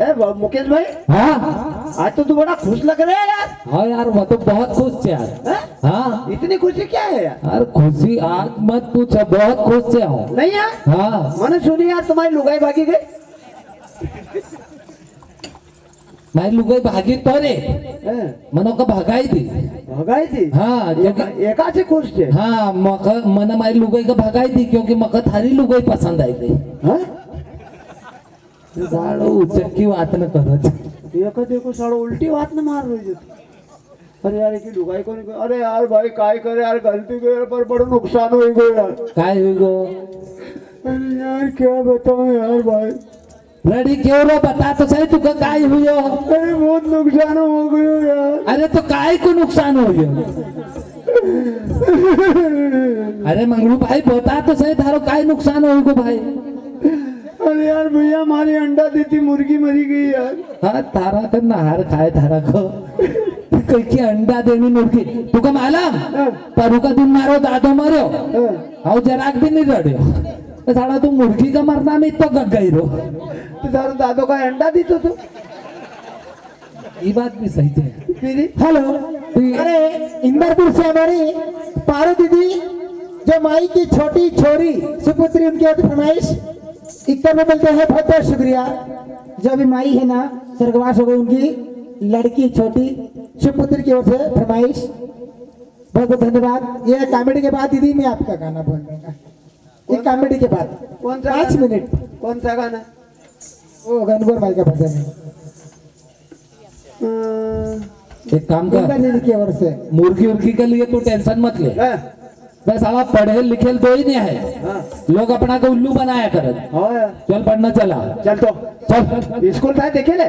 मुकेश भाई, हाँ आज तो तू बड़ा खुश लग रहा है यार। हाँ यार मैं तो बहुत खुश से यार। हैं? हाँ इतनी खुशी क्या है यार? यार खुशी आज मत पूछो, बहुत खुश से हूँ। नहीं यार, हाँ मैंने सुनी यार तुम्हारी लुगाई भागी गई। मैं लुगाई भागी तो रे, मनो का भगाई थी। भगाई थी? हाँ क्योंकि एका से खुश थे। हाँ मन मारी लुगाई का भगाई थी क्योंकि मका थारी लुगाई पसंद आई थी। हाँ? सालो उचक्की बात न करो। देखो देखो सालो उल्टी बात न मार रही है। अरे यार की लुगाई को नहीं, अरे यार भाई काय करे यार, गलती करे पर बड़ा नुकसान हो गया यार। काय हुई गो? अरे यार क्या बताऊं यार भाई। रेडी क्यों रो, बता तो सही तुका काय हुई हो? अरे बहुत नुकसान हो गयो यार। अरे तो काय को नुकसान हो गयो? अरे मंगलू भाई बता तो सही थारो काय नुकसान हो गयो भाई? अरे यार भैया हमारी अंडा देती मुर्गी मरी गई यार। हाँ तारा का नहार खाए थारा को कोई की अंडा देनी मुर्गी तुका मालूम? परू का दिन मारो दादो मरो और जराक भी नहीं रड़ियो तो साला तू मुर्गी का मरना में तो गग गई रो। तो सारो दादो का अंडा दी तो तू। ये बात भी सही है। हेलो, अरे इंदरपुर से हमारी पारो दीदी जो माई की छोटी छोरी सुपुत्री उनकी आज फरमाइश 71 में मिलते हैं। बहुत बहुत शुक्रिया। जो अभी माई है ना स्वर्गवास हो गई, उनकी लड़की छोटी सुपुत्री की ओर से फरमाइश। बहुत बहुत धन्यवाद। ये कॉमेडी के बाद दीदी मैं आपका गाना बोल दूंगा। ये कॉमेडी के बाद कौन सा 5 मिनट। कौन सा गाना? वो गनगोर भाई का भजन है, एक काम कर, इंदर दीदी की ओर से। मुर्गी उर्गी के लिए तू टेंशन मत ले। वह साला पढ़े लिखे दो ही नहीं है, लोग अपना को उल्लू बनाया कर। चल पढ़ना चला। चल तो चल स्कूल था देखे ले।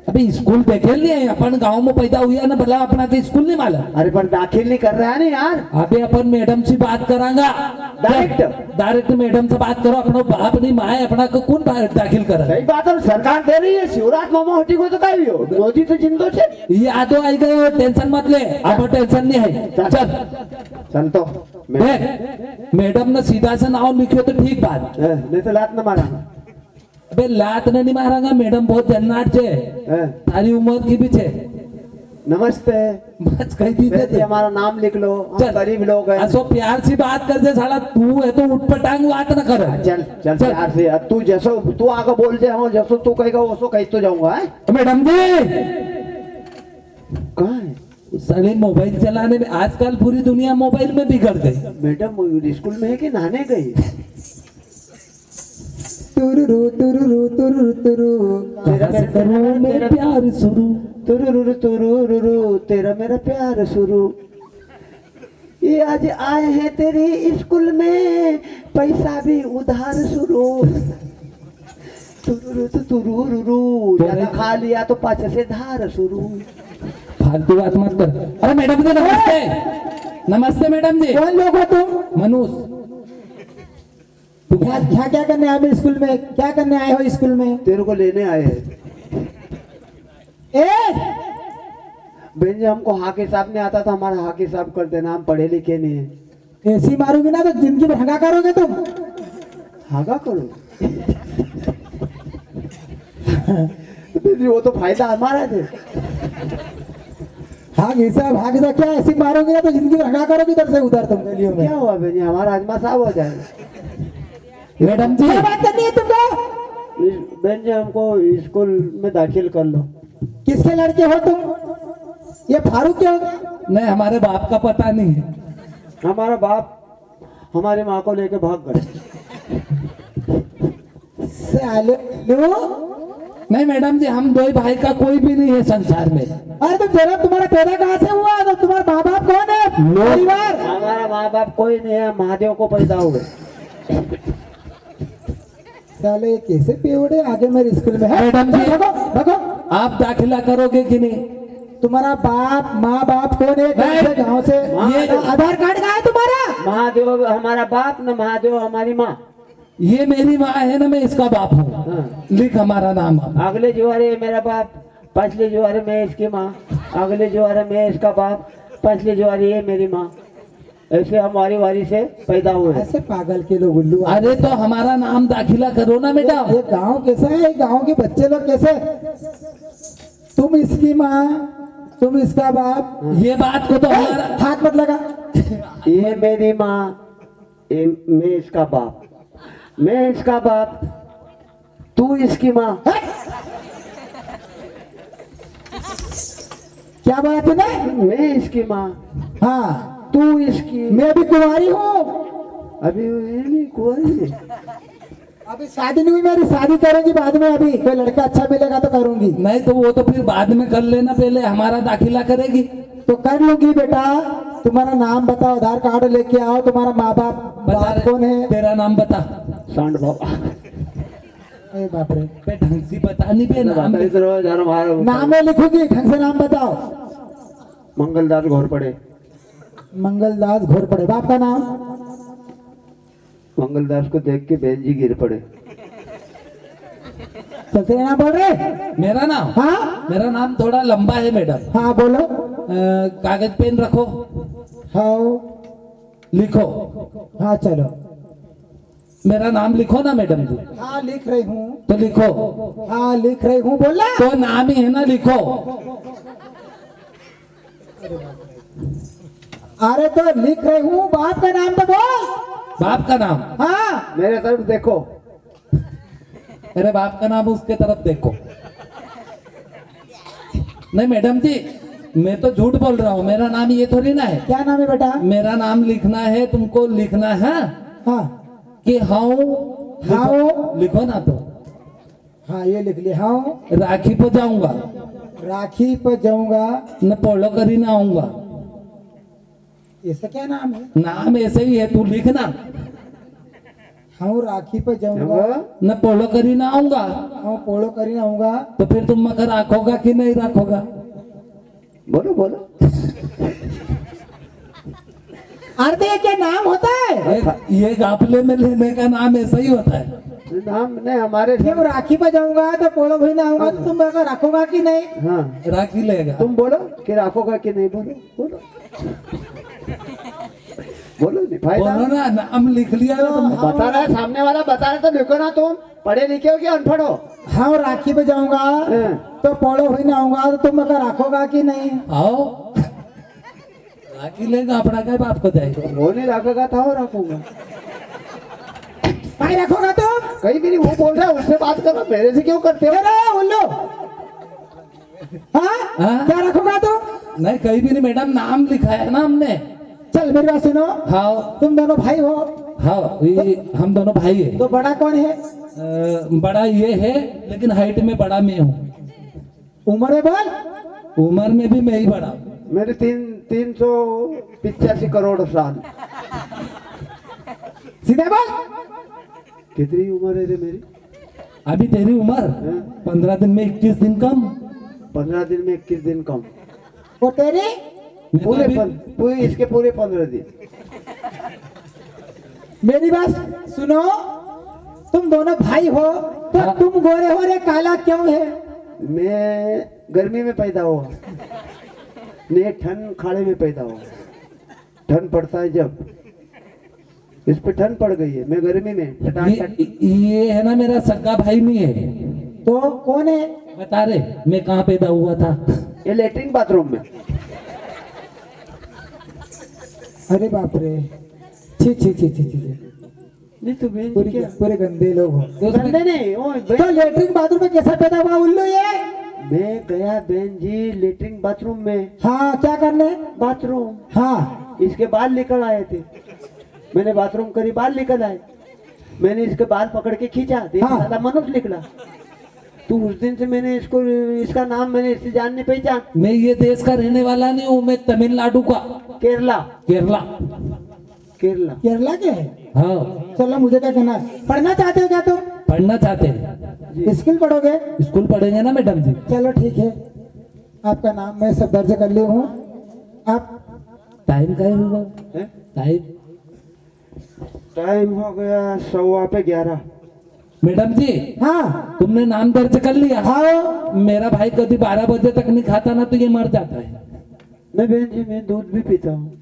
अभी स्कूल देखे नहीं है, अपन गांव में पैदा हुआ ना, भला अपना के स्कूल नहीं मालूम। अरे पर दाखिल नहीं कर रहा है ना यार। अबे अपन मैडम से बात करांगा डायरेक्ट मैडम से बात करो। अपना बाप नहीं माए अपना को कौन दाखिल कर? सही बात है, सरकार दे रही है। शिवराज मामा हटी को तो कही हो, मोदी तो जिंदो छे। ये आदो आई गए, टेंशन मत ले। अब टेंशन नहीं है। चल चल तो देख, मैडम ने सीधा से नाम लिखो तो ठीक बात, नहीं तो लात न मारा। अबे लात नहीं मारांगा। मैडम बहुत जन्नाट छे, तारी उम्र की भी छे। नमस्ते, बस कह दी ये हमारा नाम लिख लो, हम गरीब लोग हैं। असो प्यार से बात कर दे साला, तू है तो उठ पटांग बात न कर। चल चल प्यार से। तू जैसो तू आगे बोल दे, हम जैसो तू कहेगा वैसो कह तो जाऊंगा। मैडम जी कहाँ है? साले मोबाइल चलाने में आजकल पूरी दुनिया मोबाइल में बिगड़ गई। मैडम स्कूल में है कि नहाने गई? तुरुरु तुरुरु तुरुरु तुरु कहाँ से करूं मैं प्यार शुरू? तुरुरु तुरुरु तेरा मेरा प्यार शुरू। ये आज आए हैं तेरी स्कूल में, पैसा भी उधार शुरू। तुरुरु तुरुरु ज्यादा खा लिया तो पाछे से धार शुरू। फालतू बात मत कर। अरे मैडम जी नमस्ते। नमस्ते मैडम जी। कौन लोग हो तुम? मनुष्य क्या करने आए हो स्कूल में? क्या करने आए हो स्कूल में? तेरे को लेने आए हैं। बहन जी हमको हाके साहब नहीं आता था, हमारा हाके साहब कर देना, हम पढ़े लिखे नहीं है। ऐसी मारोगे ना तो जिंदगी में हंगा करोगे तुम। हागा करो? बहन जी वो तो फायदा हमारा है। भाग ऐसा क्या ऐसी मारोगे ना तो जिंदगी में हंगा करोगे इधर से उधर तुम गलियों में। क्या हुआ बहन जी, हमारा आजमा साहब हो जाएगा। मैडम जी क्या बात करनी है तुमको? बहन जी हमको स्कूल में दाखिल कर लो। किसके लड़के हो तुम? ये फारूक क्यों? नहीं हमारे बाप का पता नहीं है। हमारा बाप हमारी माँ को लेके भाग गए। साले लो। नहीं मैडम जी हम दो भाई का कोई भी नहीं है संसार में। अरे तो जरा तुम्हारा पैदा कहाँ से हुआ? तो तुम्हारा माँ बाप कौन है? परिवार? हमारा माँ बाप कोई नहीं है, महादेव को पैदा हुए। साले कैसे पेवड़े आगे मेरे स्कूल में है? मैडम जी भगो भगो। आप दाखिला करोगे कि नहीं? तुम्हारा बाप माँ बाप कौन है? गाँव से ये आधार कार्ड कहाँ है तुम्हारा? महादेव हमारा बाप न महादेव हमारी माँ। ये मेरी माँ है ना, मैं इसका बाप हूँ। लिख हमारा नाम। अगले जुआरे मेरा बाप, पिछले जुआरे मैं इसकी माँ, अगले जुआरे मैं इसका बाप, पिछले जुआरे ये मेरी माँ। ऐसे हमारी वारी से पैदा हुए। ऐसे पागल के लोग उल्लू। अरे तो हमारा नाम दाखिला करो ना मैडम। ये गांव कैसा है, ये गांव के बच्चे लोग कैसे? तुम इसकी माँ, तुम इसका बाप। ये बात को तो हमारा हाथ मत लगा। ये मेरी माँ, मैं इसका बाप, मैं इसका बाप, तू इसकी माँ। क्या बोला तूने? मैं इसकी माँ, हाँ, तू इसकी। मैं भी कुंवारी हूँ। अभी ये नहीं कुंवारी है। अभी शादी नहीं हुई मेरी, शादी करूंगी बाद में। अभी कोई लड़का अच्छा मिलेगा तो करूंगी। नहीं तो वो तो फिर बाद में कर लेना, पहले हमारा दाखिला करेगी। तो कर लूंगी बेटा। तुम्हारा नाम बताओ, आधार कार्ड लेके आओ। तुम्हारा माँ बाप बता रे, कौन है? तेरा नाम बता। सांड बाबा। अरे बाप रे, पे ढंग से बता नहीं पे नाम। नाम में लिखूंगी, ढंग से नाम बताओ। मंगलदास घोरपड़े। मंगलदास घोरपड़े। बाप का नाम? मंगलदास को देख के बहन जी गिर पड़े। चलते ना बोल रहे? मेरा नाम? हाँ मेरा नाम थोड़ा लंबा है मैडम। हाँ बोलो। कागज पेन रखो, हाँ लिखो। हाँ चलो। मेरा नाम लिखो ना मैडम जी। हाँ लिख रही हूँ। तो लिखो। हाँ लिख रही हूँ। बोला तो नाम ही है ना, लिखो। अरे तो लिख रही हूँ, बाप का नाम तो बोल। बाप का नाम? हाँ मेरे तरफ देखो। अरे बाप का नाम उसके तरफ देखो। नहीं मैडम जी, मैं तो झूठ बोल रहा हूँ। मेरा नाम ये थोड़ी ना है। क्या नाम है बेटा? मेरा नाम लिखना है, तुमको लिखना है हाँ कि हाउ। हाउ। लिखो ना तो। हाँ ये लिख लिया। हाँ राखी पे जाऊंगा, राखी पर जाऊंगा। न पोलो करी ना आऊंगा। ऐसा क्या नाम है? नाम ऐसे ही है, तू लिखना। हाँ राखी पर जाऊंगा, न पोलो करी ना आऊंगा। हाँ पोलो करी आऊंगा। तो फिर तुम मकर रखोगा कि नहीं रखोगा? बोलो बोलो। अरे ये क्या नाम होता है? ये गाफले में लेने का नाम ऐसा ही होता है। नाम नहीं हमारे। जब राखी पर जाऊंगा तो पोलो भी ना आऊंगा, तो तुम अगर रखोगा कि नहीं? हाँ राखी लेगा। तुम बोलो कि रखोगा कि नहीं। बोलो बोलो बोलो नहीं भाई। बोलो ना, नाम लिख लिया ना तुम। बता रहा है सामने वाला, बता रहा तो लिखो ना। तुम पढ़े लिखे हो कि अनपढ़ हो? हाँ राखी पे जाऊंगा हाँ। तो पोलो भी ना आऊंगा, तो तुम अगर रखोगा कि नहीं? आओ राखी लेगा अपना, क्या बाप को जाएगा। वो नहीं रखेगा था वो रखूंगा। भाई रखोगा तुम? कहीं भी नहीं। वो बोल रहा है उससे बात करो, मेरे से क्यों करते हो? अरे उल्लू। हाँ हाँ? क्या रखोगा तुम? नहीं कहीं भी नहीं मैडम, नाम लिखा है ना हमने। चल मेरी बात सुनो। हाँ तुम दोनों भाई हो? हाँ, ये हम दोनों भाई है। तो बड़ा कौन है? बड़ा ये है, लेकिन हाइट में बड़ा मैं हूँ। उम्र में बोल। उम्र में भी मैं ही बड़ा हूँ। मेरे 385 करोड़ साल। सीधे बोल। कितनी उम्र है रे मेरी? अभी तेरी उम्र 15 दिन में 21 दिन कम। 15 दिन में 21 दिन कम। वो तेरी? मैं तो अभी- पूरे इसके पूरे 15 दिन। मेरी बात सुनो। तुम दोनों भाई हो तो हाँ। तुम गोरे हो रे, काला क्यों है? मैं गर्मी में पैदा हुआ, मैं ठंड खाड़े में पैदा हुआ। ठंड पड़ता है जब, इस पे ठंड पड़ गई है, मैं गर्मी में चटाचट। ये है ना मेरा सगा भाई नहीं है। तो कौन है? बता रे मैं कहाँ पैदा हुआ था? ये लेटरिन बाथरूम में। अरे बाप रे, छी छी छी छी छी। नहीं तो बहन पूरे क्या? पूरे गंदे लोग हो। गंदे नहीं, ओ तो बहन, लेटरिन बाथरूम में कैसा पैदा हुआ उल्लू ये? मैं गया बहन जी लेटरिन बाथरूम में। हाँ क्या करने? बाथरूम, हाँ इसके बाल निकल आए थे। मैंने बाथरूम करी, बाल निकल आए। मैंने इसके बाल पकड़ के खींचा, देखा हाँ। साला मनुष्य निकला। तो उस दिन से मैंने इसको, इसका नाम मैंने इससे जान नहीं पहचान। मैं ये देश का रहने वाला नहीं हूँ, मैं तमिलनाडु का। केरला, केरला। केरला। केरला के है? हाँ चलो मुझे क्या करना है? पढ़ना चाहते हो क्या तुम? पढ़ना चाहते हैं। स्कूल पढ़ोगे? स्कूल पढ़ेंगे ना मैडम जी। चलो ठीक है, आपका नाम मैं सब दर्ज कर ली हूँ। आप टाइम का हुआ? है? टाइम टाइम हो गया 11:15। मैडम जी, हाँ तुमने नाम दर्ज कर लिया? हाँ मेरा भाई कभी 12 बजे तक नहीं खाता ना, तो ये मर जाता है। मैं बहन जी मैं दूध भी पीता हूँ।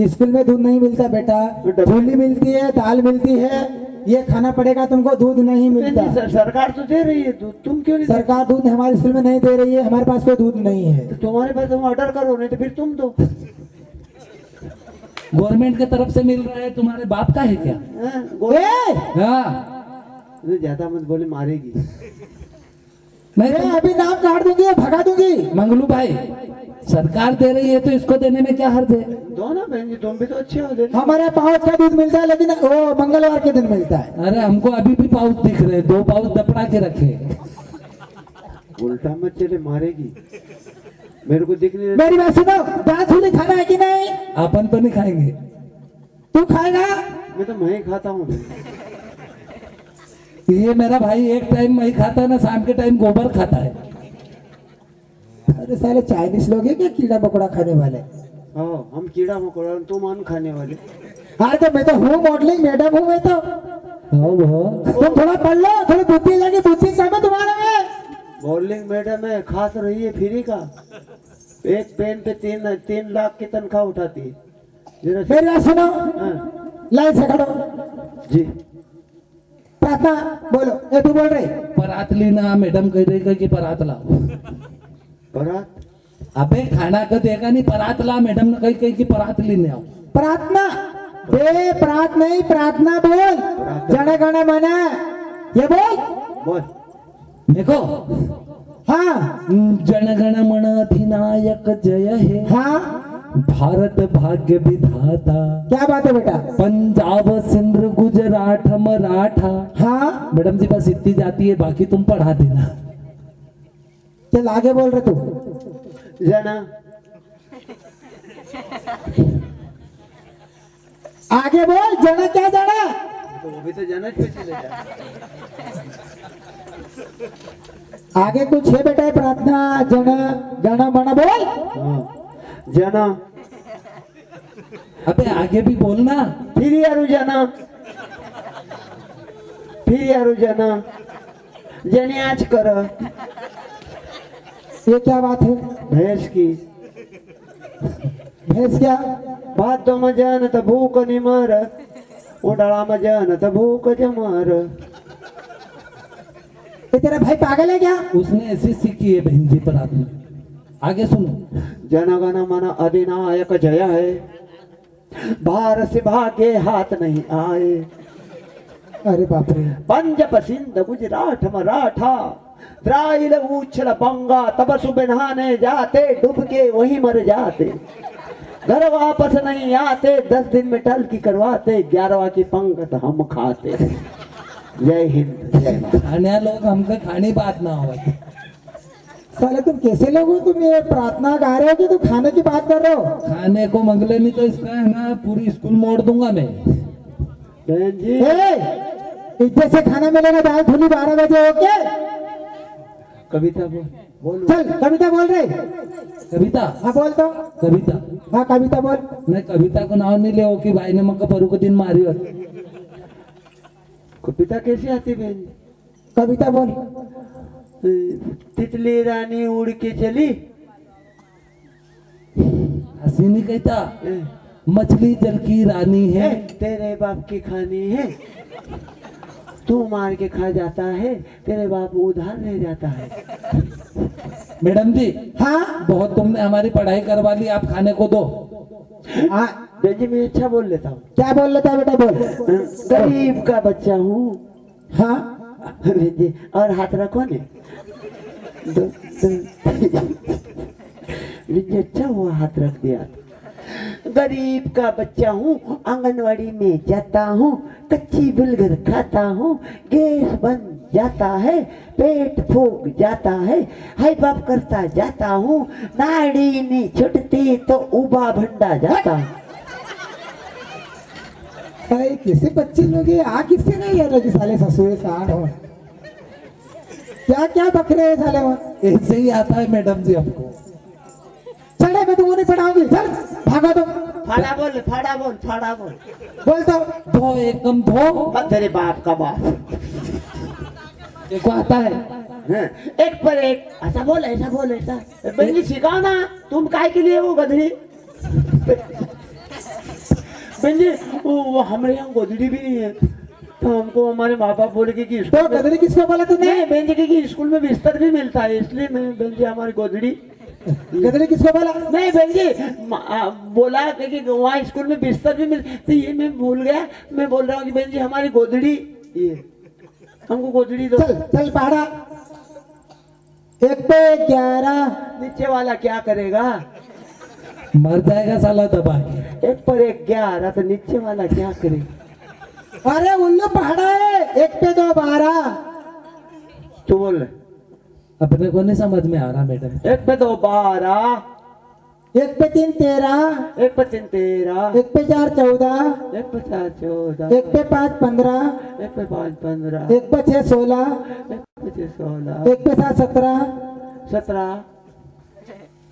स्कूल में दूध नहीं मिलता बेटा, झोली मिलती है, दाल मिलती है, ये खाना पड़ेगा तुमको, दूध नहीं मिलता। सरकार तो दे रही है दूध, तुम क्यों नहीं सरकार दूध हमारे स्कूल में नहीं दे रही है, हमारे पास कोई दूध नहीं है। तो तुम्हारे पास तुम ऑर्डर करो, नहीं तो फिर तुम दो। गवर्नमेंट की तरफ से मिल रहा है, तुम्हारे बाप का है क्या? हाँ ज्यादा मत बोले, मारेगी। मैं मैं अभी नाम काट दूंगी और भगा दूंगी। मंगलू भाई, सरकार दे रही है तो इसको देने में क्या हर्ज है? दो ना बहन जी, तुम भी तो अच्छे हो। दे हमारे पाउच का दूध मिलता है, लेकिन वो मंगलवार के दिन मिलता है। अरे हमको अभी भी पाउच दिख रहे, 2 पाउच दपड़ा के रखे। उल्टा मत चले, मारेगी। मेरे को दिख नहीं रहा। मेरी बात सुनो, दाल छूली खाना है कि नहीं? अपन तो नहीं खाएंगे। तू खाएगा? मैं ही खाता हूँ। ये मेरा भाई एक टाइम वही खाता है ना, शाम के टाइम गोबर खाता है। अरे साले चाइनीज लोग हैं क्या कीड़ा मकोड़ा खाने वाले? हाँ, हम कीड़ा मकोड़ा, तुम अन्न खाने वाले। हाँ तो मैं तो हूँ मॉडलिंग मैडम हूँ मैं तो। तुम थोड़ा पढ़ लो, थोड़ी बुद्धि लगी, बुद्धि कम है तुम्हारे में। बॉलिंग मैडम है, खास रही है फ्री का। एक पेन पे 3 लाख की तनख्वाह उठाती है। जरा मेरी बात सुनो, हाँ। लाइन से खड़ो, जी। प्रार्थना बोलो। ए तू बोल रही? परात ली ना, मैडम कह रही कि परात लाओ। परात? अबे खाना का देगा नहीं, परात ला। मैडम ने कही कि परात लेने आओ। प्रार्थना बे, प्रार्थ नहीं प्रार्थना बोल। जन गण मन, ये बोल। बोल। देखो, हाँ जनगण मन अधिनायक जय हे, हाँ भारत भाग्य विधाता। क्या बात है बेटा? पंजाब सिंध गुजरात मराठा। हाँ मैडम जी बस इतनी जाती है, बाकी तुम पढ़ा देना। चल आगे बोल रहे तू। जना। आगे बोल। जना क्या जाना? तो वो भी तो जना पे चले जा। आगे कुछ है बेटा? प्रार्थना जन गण मन बोल। हाँ। जना। अबे आगे भी बोलना। फिर यारू जना, फिर यारू जना, जने आज कर। ये क्या बात है? भैंस की भैंस क्या? बात तो मजान त भूख नहीं मर, उडाला मजान त भूख जमर। ये तेरा भाई पागल है क्या? उसने ऐसी सीखी है बहन जी परात में। आगे सुनो। जनगण मन अधिनायक जय है, भारत से भागे हाथ नहीं आए। अरे बाप रे। पंजाब सिंध गुजरात मराठा, द्राविड़ उछल बंगा, तब सुबह नहाने जाते, डूब के वहीं मर जाते। घर वापस नहीं आते, 10 दिन में टल की करवाते, 11वां की पंगत हम खाते। जय हिंद, जय भारत। खाने लोग हमको खानी बात ना हो। साले तुम कैसे लोग हो? तुम ये प्रार्थना गा रहे हो कि तुम खाने की बात कर रहे हो? खाने को मंगले नहीं तो इसका है ना पूरी स्कूल मोड़ दूंगा मैं। बहन जी, इज्जत से खाना मिलेगा। दाल धुली 12 बजे हो के। कविता बोल। चल कविता बोल रहे। कविता? हाँ बोल तो। कविता? हाँ कविता बोल। नहीं, कविता को नाम नहीं ले कि भाई ने मक्का परू को दिन मारी हो। कविता कैसे आती बहन? कविता बोल। तितली रानी उड़ के चली। हंसी नहीं कहता, मछली जल की रानी है। तेरे बाप की खानी है, तू मार के खा जाता है, तेरे बाप उधार रह जाता है। मैडम जी, हाँ बहुत तुमने हमारी पढ़ाई करवा ली, आप खाने को दो। हाँ बहन जी, मैं अच्छा बोल लेता हूँ। क्या बोल लेता है बेटा? बोल। गरीब का बच्चा हूँ। हाँ बहन जी, और हाथ रखो ने। अच्छा हुआ हाथ रख दिया। गरीब का बच्चा हूँ, आंगनवाड़ी में जाता हूँ, कच्ची बुलगर खाता हूँ, गैस बन जाता है, पेट फूक जाता है, हाई पाप करता जाता हूँ, नाड़ी नहीं छुटती तो उबा भंडा जाता। अरे किसी बच्चे लोग ये आ किससे नहीं है लगी साले ससुरे साण हो। क्या क्या बक रहे हैं साले वो? ऐसे ही आता है मैडम जी हमको। चले मैं तुमको नहीं पढ़ाऊंगी, चल भागो तुम। फाड़ा बोल, फाड़ा बोल, फाड़ा बोल। बोल तो। धो एकम धो। तेरे बाप का बाप। देखो आता है। हाँ, एक पर एक ऐसा बोल, ऐसा बोल, ऐसा। बहन जी सिखाओ ना, तुम काय के लिए वो गधड़ी। बहन जी वो हमारे यहाँ गोदड़ी भी नहीं है, तो हमको हमारे माँ बाप बोले कि तो स्कूल में- गदरी किसको बोला तूने? नहीं बहन जी कि स्कूल में बिस्तर भी मिलता है, इसलिए मैं बहन जी हमारी गोदड़ी गदरी किसको बोला? नहीं बहन जी बोला कि वहाँ स्कूल में बिस्तर भी मिल, तो ये मैं भूल गया, मैं बोल रहा हूँ कि बहन जी हमारी गोदड़ी ये हमको गोदड़ी दो। चल चल पहाड़ा, 1 पे 11। नीचे वाला क्या करेगा? मर जाएगा साला दबा के। 1 पर 11 तो नीचे वाला क्या करेगा? अरे उल्लू पहाड़ा है, 1 पे 2 12। तो बोल रहे अपने को नहीं समझ में आ रहा मैडम। 1 पे 2 12, 1 पे 3 13, 1 पे 3 13, 1 पे 4 14, 1 पे 4 14, 1 पे 5 15, 1 पे 5 15, 1 पे 6 16, 1 पे 6 16, 1 पे 7 17, 17,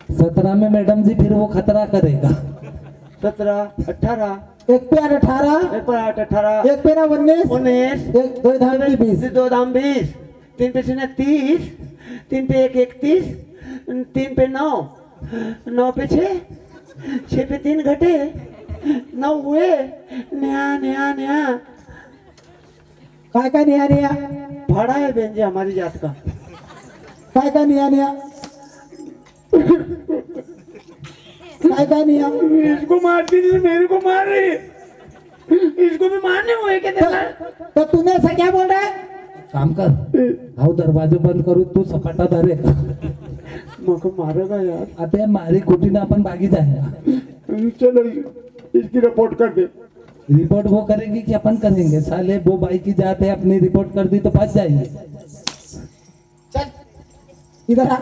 17 में मैडम जी फिर वो खतरा करेगा। 17, 18, 1 पे 8 18, 1 पे 8 18, 1 पे 9 19, 19, 1 2 धाम की 20। 2 दाम 20, 3 पे 6 30, 3 पे 1 31, 3 पे 9, 9 पे 6, 6 पे 3 घटे, 9 हुए। नया नया नया काय काय निया निया, भाड़ा है बहन जी हमारी जात का। काय काय निया निया, काय काय निया। इसको मारती नहीं, मेरे को मार रही है। इसको भी मारने हुए क्या तो, तो तूने ऐसा क्या बोल रहा है? काम कर, आओ दरवाजे बंद करू, तू सपाटा धरेगा। मको मारेगा यार। अबे मारी कुटी ना अपन भागी जाएगा। चलो इसकी रिपोर्ट कर दे। रिपोर्ट वो करेगी कि अपन करेंगे? साले वो भाई की जात है, अपनी रिपोर्ट कर दी तो फंस जाएंगे। चल इधर आ।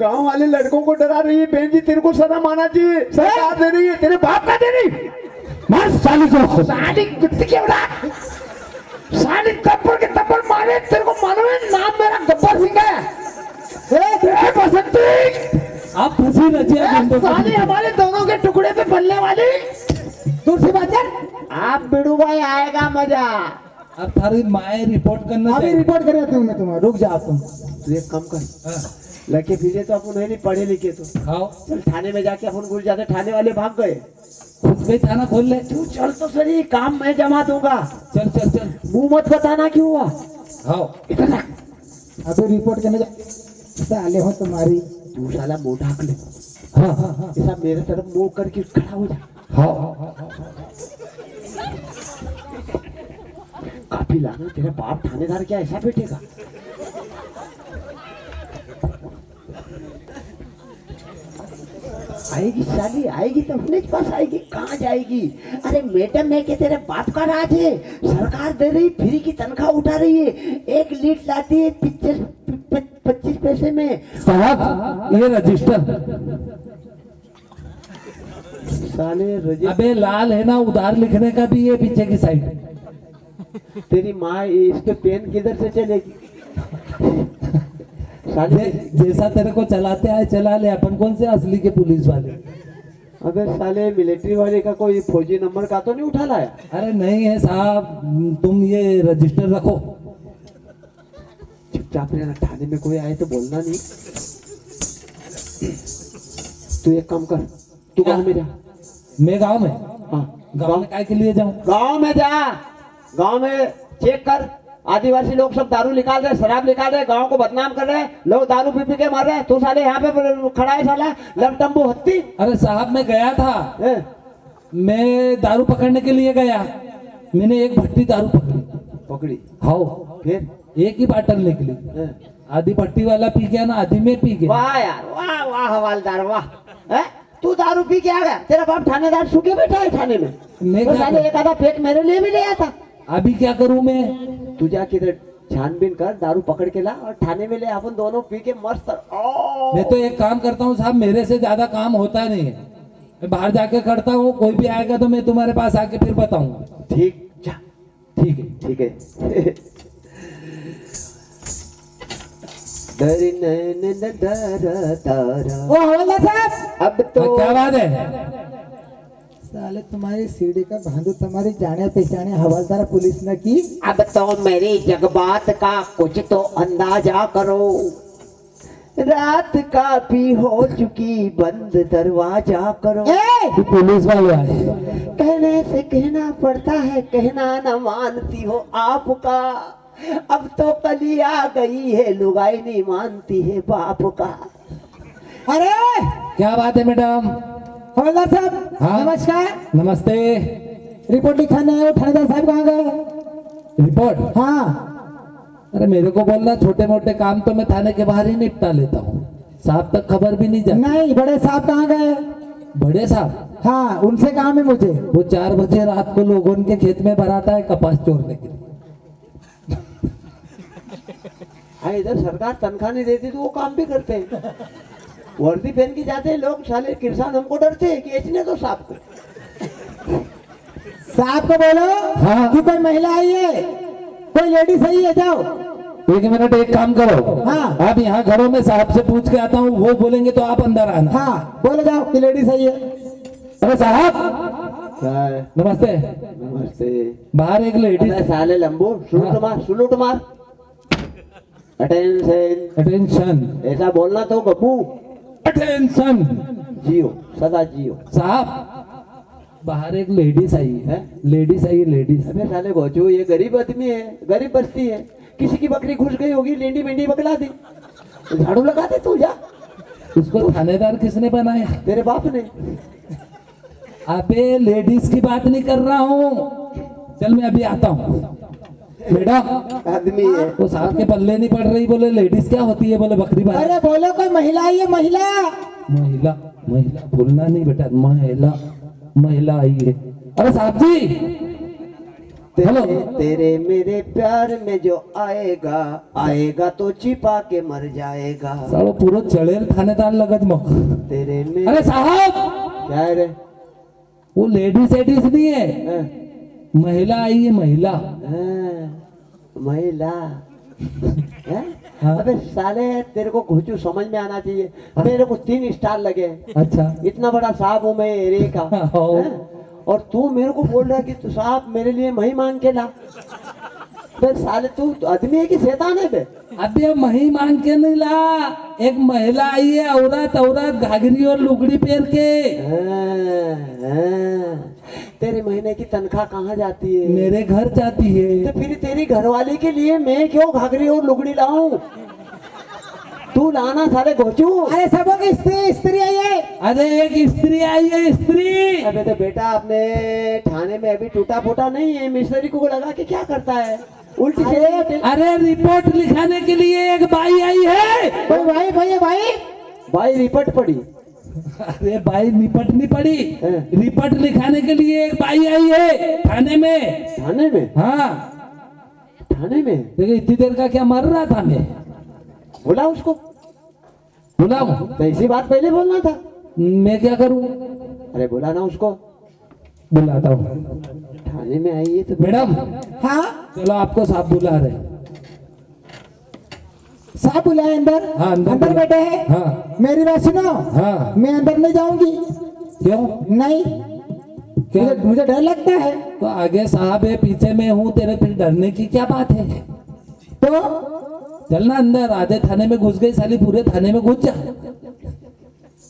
गांव वाले लड़कों को डरा रही है बहन जी, तेरे को शर्म आना चाहिए। सरकार दे रही है, तेरे बाप का दे रही। मार साली को। साली कुत्ते के बड़ा, साली तप्पड़ के तप्पड़ मारे। तेरे को मालूम है नाम मेरा गब्बर सिंह है। ए बसंती, आप फंसी रचिए बंदों को। साली हमारे दोनों के टुकड़े पे पलने वाली। दूर से बात कर। आप बिड़ू भाई आएगा मजा। अब थारी माए रिपोर्ट करना अभी चाहिए। रिपोर्ट कर देता हूँ मैं तुम्हें, रुक जाओ तुम। तू एक काम कर, हाँ, लड़के पीछे तो अपन नहीं पढ़े लिखे तो खाओ, चल थाने में जाके अपन घुस जाते। थाने वाले भाग गए। खुद भी थाना खोल ले। तू चल तो सही, काम मैं जमा दूंगा। चल चल चल, मुंह मत बताना क्यों हुआ। आओ। इधर आ। अभी रिपोर्ट करने जा। साले हो तुम्हारी। तू साला मुंह ढाक ले, हाँ हाँ हाँ ऐसा मेरे तरफ मुंह करके खड़ा हो जा। हाँ। काफी लाना, तेरा बाप थानेदार क्या ऐसा बैठेगा? आएगी साली, आएगी तो अपने पास आएगी, कहाँ जाएगी? अरे मैडम है कि तेरे बाप का राज है। सरकार दे रही, फ्री की तनख्वाह उठा रही है। 1 लीटर लाती है 25 पैसे में। साहब ये रजिस्टर। साले रजे, अबे लाल है ना, उधार लिखने का भी ये पीछे की साइड। तेरी माँ इसके पेन किधर से चलेगी? साले जैसा तेरे को चलाते आए चला ले, अपन कौन से असली के पुलिस वाले। अबे साले मिलिट्री वाले का कोई फौजी नंबर का तो नहीं उठा लाया? अरे नहीं है साहब, तुम ये रजिस्टर रखो। चुपचाप रहना, थाने में कोई आए तो बोलना नहीं। तू एक काम कर, तू गाँव में जा। मैं गांव में? हाँ गांव में काय के लिए जाऊं? गाँव में जा। गाँव में चेक कर, आदिवासी लोग सब दारू निकाल रहे, शराब निकाल रहे, गांव को बदनाम कर रहे हैं। लोग दारू पी पी के मर रहे हैं। तू साले यहाँ पे खड़ा है साला लमटम्बू हत्ती। अरे साहब मैं गया था, ए, मैं दारू पकड़ने के लिए गया। मैंने एक भट्टी दारू पकड़ी। पकड़ी हाँ, फिर? एक ही बाटल निकली। ए, आधी भट्टी वाला पी गया ना, आधी में पी गया। वाह यार, वाह वाह हवालदार वाह। तू दारू पी के आ गया, तेरा बाप थानेदार सूखे बैठा है थाने में। मैं तो क्या साले करूं? एक आधा पेट मेरे लिए भी ले आया था। अभी क्या करूं मैं? तू जा किधर छानबीन कर, दारू पकड़ के ला और थाने में ले, अपन दोनों पी के मस्त। मैं तो एक काम करता हूँ साहब, मेरे से ज्यादा काम होता नहीं है। मैं बाहर जाके करता हूँ, कोई भी आएगा तो मैं तुम्हारे पास आके फिर बताऊंगा। ठीक, जा ठीक है। ठीक है। डरी नैन डर तारा। ओ हवलदार साहब, अब तो हाँ, क्या बात है? साले तुम्हारी सीढ़ी का भांडू तुम्हारी जाने पहचाने हवलदार पुलिस ने की। अब तो मेरी जज्बात का कुछ तो अंदाजा करो। रात काफी हो चुकी, बंद दरवाजा करो। ये पुलिस वाले आए। कहने से कहना पड़ता है, कहना न मानती हो आपका। अब तो कली आ गई है, लुगाई नहीं मानती है बाप का। अरे क्या बात है मैडम? हवलदार साहब हाँ? नमस्कार। नमस्ते। रिपोर्ट लिखाने आए हो, थानेदार साहब कहाँ गए? रिपोर्ट? हाँ अरे मेरे को बोलना, छोटे मोटे काम तो मैं थाने के बाहर ही निपटा लेता हूँ, साहब तक खबर भी नहीं जाती। नहीं, बड़े साहब कहाँ गए? बड़े साहब? हाँ उनसे काम है मुझे। वो 4 बजे रात को लोगों के खेत में भराता है कपास चोरने के लिए। इधर सरकार तनख्वाह नहीं देती तो वो काम भी करते हैं। वर्दी पहन के जाते हैं लोग, साले किसान हमको डरते हैं कि इसने तो साहब को। साहब को बोलो हाँ। कि कोई महिला आई है, कोई लेडीज आई है, जाओ। 1 मिनट, एक काम करो। हाँ। आप यहाँ घरों में साहब से पूछ के आता हूँ, वो बोलेंगे तो आप अंदर आना। हाँ बोलो जाओ कि लेडीज आई है। अरे साहब क्या है? नमस्ते। नमस्ते। बाहर एक लेडीज। अरे साले लंबू, सुलूट मार, सुलूट मार। अटेंशन। अटेंशन। ऐसा बोलना तो गप्पू। अटेंशन। जियो, सदा जियो। साहब बाहर एक लेडीज आई है। हैं? लेडीज आई है, लेडीज। अबे साले गोचू, ये गरीब आदमी है, गरीब बस्ती है। किसी की बकरी घुस गई होगी, लेंडी मेंडी बकला दी, झाड़ू लगा दे तू, जा। उसको थानेदार किसने बनाया? तेरे बाप ने। अबे लेडीज की बात नहीं कर रहा हूँ, चल मैं अभी आता हूँ। मैडम आदमी है। वो साहब के पल्ले नहीं पड़ रही, बोले लेडीज क्या होती है? बोले बकरी बात। अरे बोलो कोई महिला आई है, महिला। महिला? महिला भूलना नहीं बेटा, महिला, महिला आई है। अरे साहब जी, हेलो। तेरे मेरे प्यार में जो आएगा, आएगा तो छिपा के मर जाएगा। सालो पूरा चढ़ेल थानेदार लगत मग। तेरे में। अरे साहब, क्या है रे? वो लेडीज एडीज नहीं है, हाँ, महिला आई है, महिला। महिला। हैं? हाँ। अबे साले तेरे को घुचू समझ में आना चाहिए। मेरे को 3 स्टार लगे। अच्छा। इतना बड़ा साहब हूँ मैं एरिया का। हाँ। हैं? और तू मेरे को बोल रहा है कि तू साहब मेरे लिए मही मांग के ला। बे साले तू आदमी है कि शैतान है बे? अबे मही मांग के नहीं ला, एक महिला आई है, औरत औरत घाघरी और लुगड़ी पहन के। तेरे महीने की तनख्वाह कहाँ जाती है? मेरे घर जाती है। तो फिर तेरी घरवाली के लिए मैं क्यों घाघरी और लुगड़ी लाऊं? तू लाना सारे घोचू। अरे सबों की स्त्री स्त्री आई है। अरे एक स्त्री आई है, स्त्री। अबे तो बेटा अपने थाने में अभी टूटा फूटा नहीं है, मिस्त्री को लगा के क्या करता है? उल्टी से। अरे रिपोर्ट लिखाने के लिए एक बाई आई है। कोई भाई भाई भाई भाई रिपट पड़ी। अरे बाई निपट नहीं पड़ी, हैं? रिपोर्ट लिखाने के लिए एक बाई आई है थाने में। थाने में? हाँ। थाने में? देखिए इतनी देर का क्या मर रहा था मैं? बोला उसको। बुलाऊं? तो ऐसी बात पहले बोलना था। मैं क्या करूं? अरे बोला ना उसको। बुलाता हूँ। थाने में आई है तो। मैडम हाँ चलो, आपको साहब बुला रहे। साहब बुलाए अंदर। हाँ, अंदर अंदर बुला- बैठे हैं। हाँ। मेरी बात सुनो। हाँ। मैं अंदर नहीं जाऊंगी। क्यों? नहीं, क्या? मुझे डर लगता है। तो आगे साहब है, पीछे में हूँ, तेरे फिर डरने की क्या बात है? तो चलना अंदर। आधे थाने में घुस गई साली, पूरे थाने में घुस जा।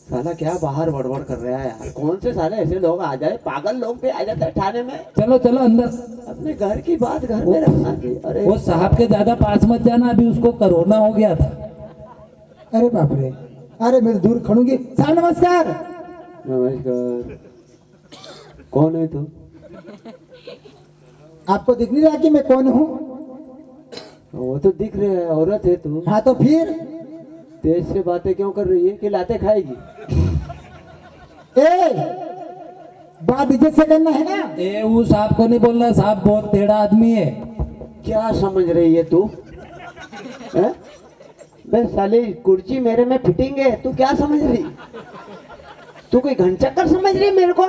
साला क्या बाहर बड़बड़ कर रहा है यार? कौन से साले ऐसे लोग आ जाए, पागल लोग भी आ जाते हैं थाने में। चलो चलो अंदर। अपने घर की बात घर में रखना चाहिए। अरे वो साहब के ज्यादा पास मत जाना, अभी उसको कोरोना हो गया था। अरे बाप रे, अरे मैं दूर खड़ूंगी। साहब नमस्कार। नमस्कार। कौन है तू? आपको दिख नहीं रहा कि मैं कौन हूँ? वो तो दिख रहे है, औरत है तू। हाँ तो फिर तेज से बातें क्यों कर रही है कि लाते खाएगी? ए बात इज्जत से करना है ना। ए वो साहब को नहीं बोलना, साहब बहुत टेढ़ा आदमी है। क्या समझ रही है तू? हैं? बे साली कुर्सी मेरे में फिटिंग है, तू क्या समझ रही? तू कोई घनचक्कर समझ रही है मेरे को?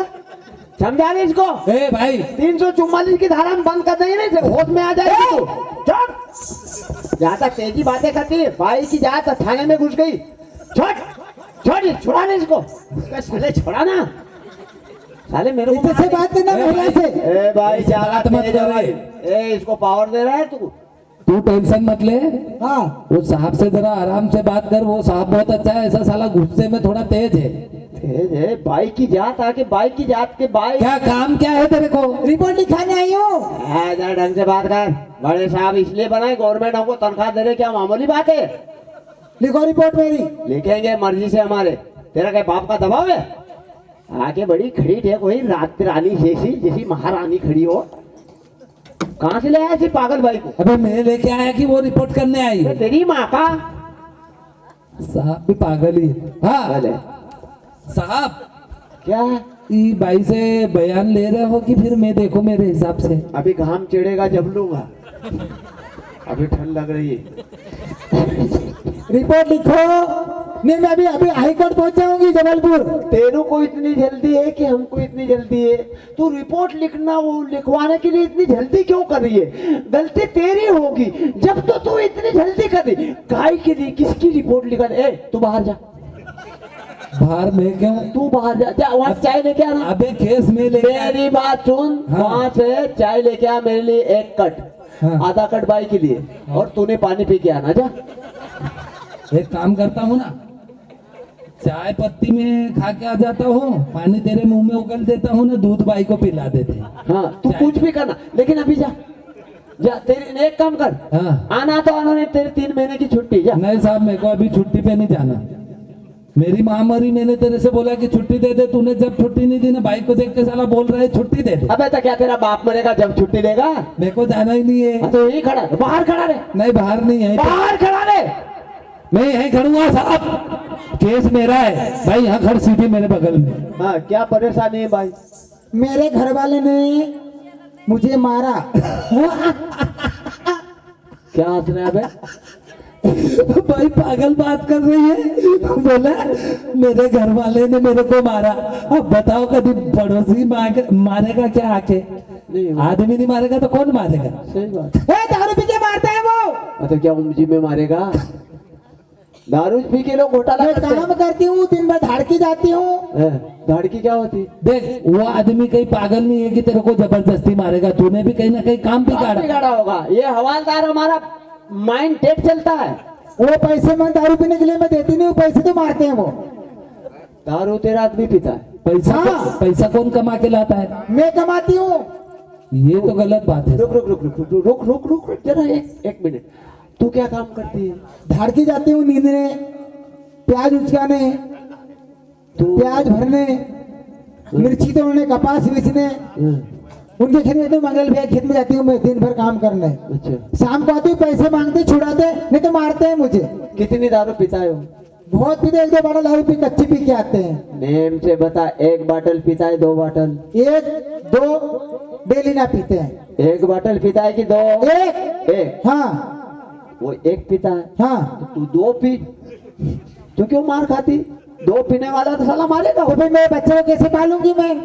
समझा रही इसको? ए भाई 344 की धारा में बंद कर देंगे ना, होश में आ जाएगी तू। छोड़, जहाँ तक तेजी बातें करती है, भाई की जात थाने में घुस गई। छोड़ छोड़, छुड़ा ना इसको। इसका साले छोड़ा ना। साले मेरे को इज्जत से बात करना ए महिला भाई। से। ए भाई ज्यादा बात मत तेज है कर भाई। रही। ए इसको पावर दे रहा है तू। तू टेंशन मत ले, हाँ वो साहब से जरा आराम से बात कर, वो साहब बहुत अच्छा है, ऐसा साला गुस्से में थोड़ा तेज है। तेज है बाई की जात, आके बाई की जात के बाई। क्या काम क्या है तेरे को? रिपोर्ट लिखाने आई हूँ। जरा ढंग से बात कर। बड़े साहब इसलिए बनाए, गवर्नमेंट हमको तनख्वाह दे रहे, क्या मामूली बात है? लिखो रिपोर्ट मेरी। लिखेंगे मर्जी से हमारे, तेरा क्या बाप का दबाव है? आगे बड़ी खड़ी है कोई रात रानी जैसी महारानी खड़ी हो। कहाँ से ले आया ऐसी पागल भाई को? अबे मैं लेके आया कि वो रिपोर्ट करने आई है? तेरी माँ का साहब भी पागल ही है। हाँ पागल है। साहब, क्या है? ई भाई से बयान ले रहे हो कि फिर मैं देखो मेरे हिसाब से? अभी घाम चिड़ेगा जब लूंगा, अभी ठंड लग रही है। रिपोर्ट लिखो। नहीं मैं अभी हाई कोर्ट पहुंच जाऊंगी जबलपुर। तेरू को इतनी जल्दी है कि हमको इतनी जल्दी है? तू रिपोर्ट लिखना, वो लिखवाने के लिए इतनी जल्दी क्यों कर रही है? गलती तेरी होगी जब तो तू इतनी जल्दी कर रही। काय के लिए किसकी रिपोर्ट लिखा? ए तू बाहर जा। बाहर में क्यों? तू बाहर जा, जा वहां चाय लेके आना। अबे केस में लेके मेरी बात सुन, हाँ। वहां से चाय लेके आ मेरे लिए 1 कट, हाँ। आधा कट बाई के लिए, और तूने पानी पी के आना। जा। एक काम करता हूँ ना, चाय पत्ती में खा के आ जाता हूँ, पानी तेरे मुंह में उगल देता हूँ ना, दूध बाई को पिला देते हैं। हाँ तू कुछ भी करना, लेकिन अभी जा। जा तेरे एक काम कर, हाँ। आना तो आना नहीं, तेरे 3 महीने की छुट्टी। जा। नहीं साहब, मेरे को अभी छुट्टी पे नहीं जाना। मेरी माँ मरी, मैंने तेरे से बोला कि छुट्टी दे दे, तूने जब छुट्टी नहीं दी ना, भाई को देख के साला बोल रहा है छुट्टी दे दे। अबे तो क्या तेरा बाप मरेगा जब छुट्टी देगा? मेरे को जाना ही नहीं है। हाँ, तो यही खड़ा है, बाहर खड़ा रहे, नहीं बाहर नहीं है, बाहर खड़ा रहे। मैं यहीं खड़ूंगा साहब, केस मेरा है भाई, यहाँ खड़ सीधी मेरे बगल में। हाँ क्या परेशानी है भाई? मेरे घर वाले ने मुझे मारा। क्या हंस रहे हैं अबे? भाई पागल बात कर रही है, बोला मेरे घर वाले ने मेरे को मारा। अब बताओ कभी पड़ोसी मारेगा क्या आके? नहीं आदमी नहीं मारेगा तो कौन मारेगा? सही बात। दारू पी के मारता है वो। तो क्या उमजी में मारेगा? दारू पी के लोग घोटाला मैं करते हैं। काम करती हूँ, दिन भर धाड़की जाती हूँ। धाड़की क्या होती? देख वो आदमी कहीं पागल नहीं है कि तेरे को जबरदस्ती मारेगा, तूने भी कहीं ना कहीं काम बिगाड़ा। बिगाड़ा होगा। ये हवालदार हमारा माइंड टेट चलता है। वो पैसे मैं दारू पीने के लिए मैं देती नहीं हूँ, पैसे तो मारते हैं वो। दारू तेरा आदमी पीता है? हाँ। पैसा कौन कमा के लाता है? मैं कमाती हूँ। ये तो गलत बात है। रुक रुक रुक रुक रुक रुक रुक रुक रुक जरा एक मिनट। तू क्या काम करती है? धाड़की जाती हूँ नींदने, प्याज उचकाने, तू प्याज भरने, मिर्ची तोड़ने, कपास बेचने। उनके खेत में तो मंगल भैया खेत में जाती हूँ मैं दिन भर काम करने। अच्छा शाम को आती हूँ, पैसे मांगते छुड़ाते, नहीं तो मारते हैं मुझे। कितनी दारू पीता है? बहुत पीते, 1-2 बॉटल दारू पी कच्ची पी के आते हैं। नेम से बता, 1 बाटल पीता है 2 बाटल? 1-2 डेली ना पीते हैं। 1 बाटल पीता है कि 2? एक। हाँ वो 1 पीता है, हाँ। तू 2 पी, तू क्यों मार खाती? 2 पीने वाला तो साला मारेगा। तो फिर मैं बच्चे को कैसे पालूंगी? मैं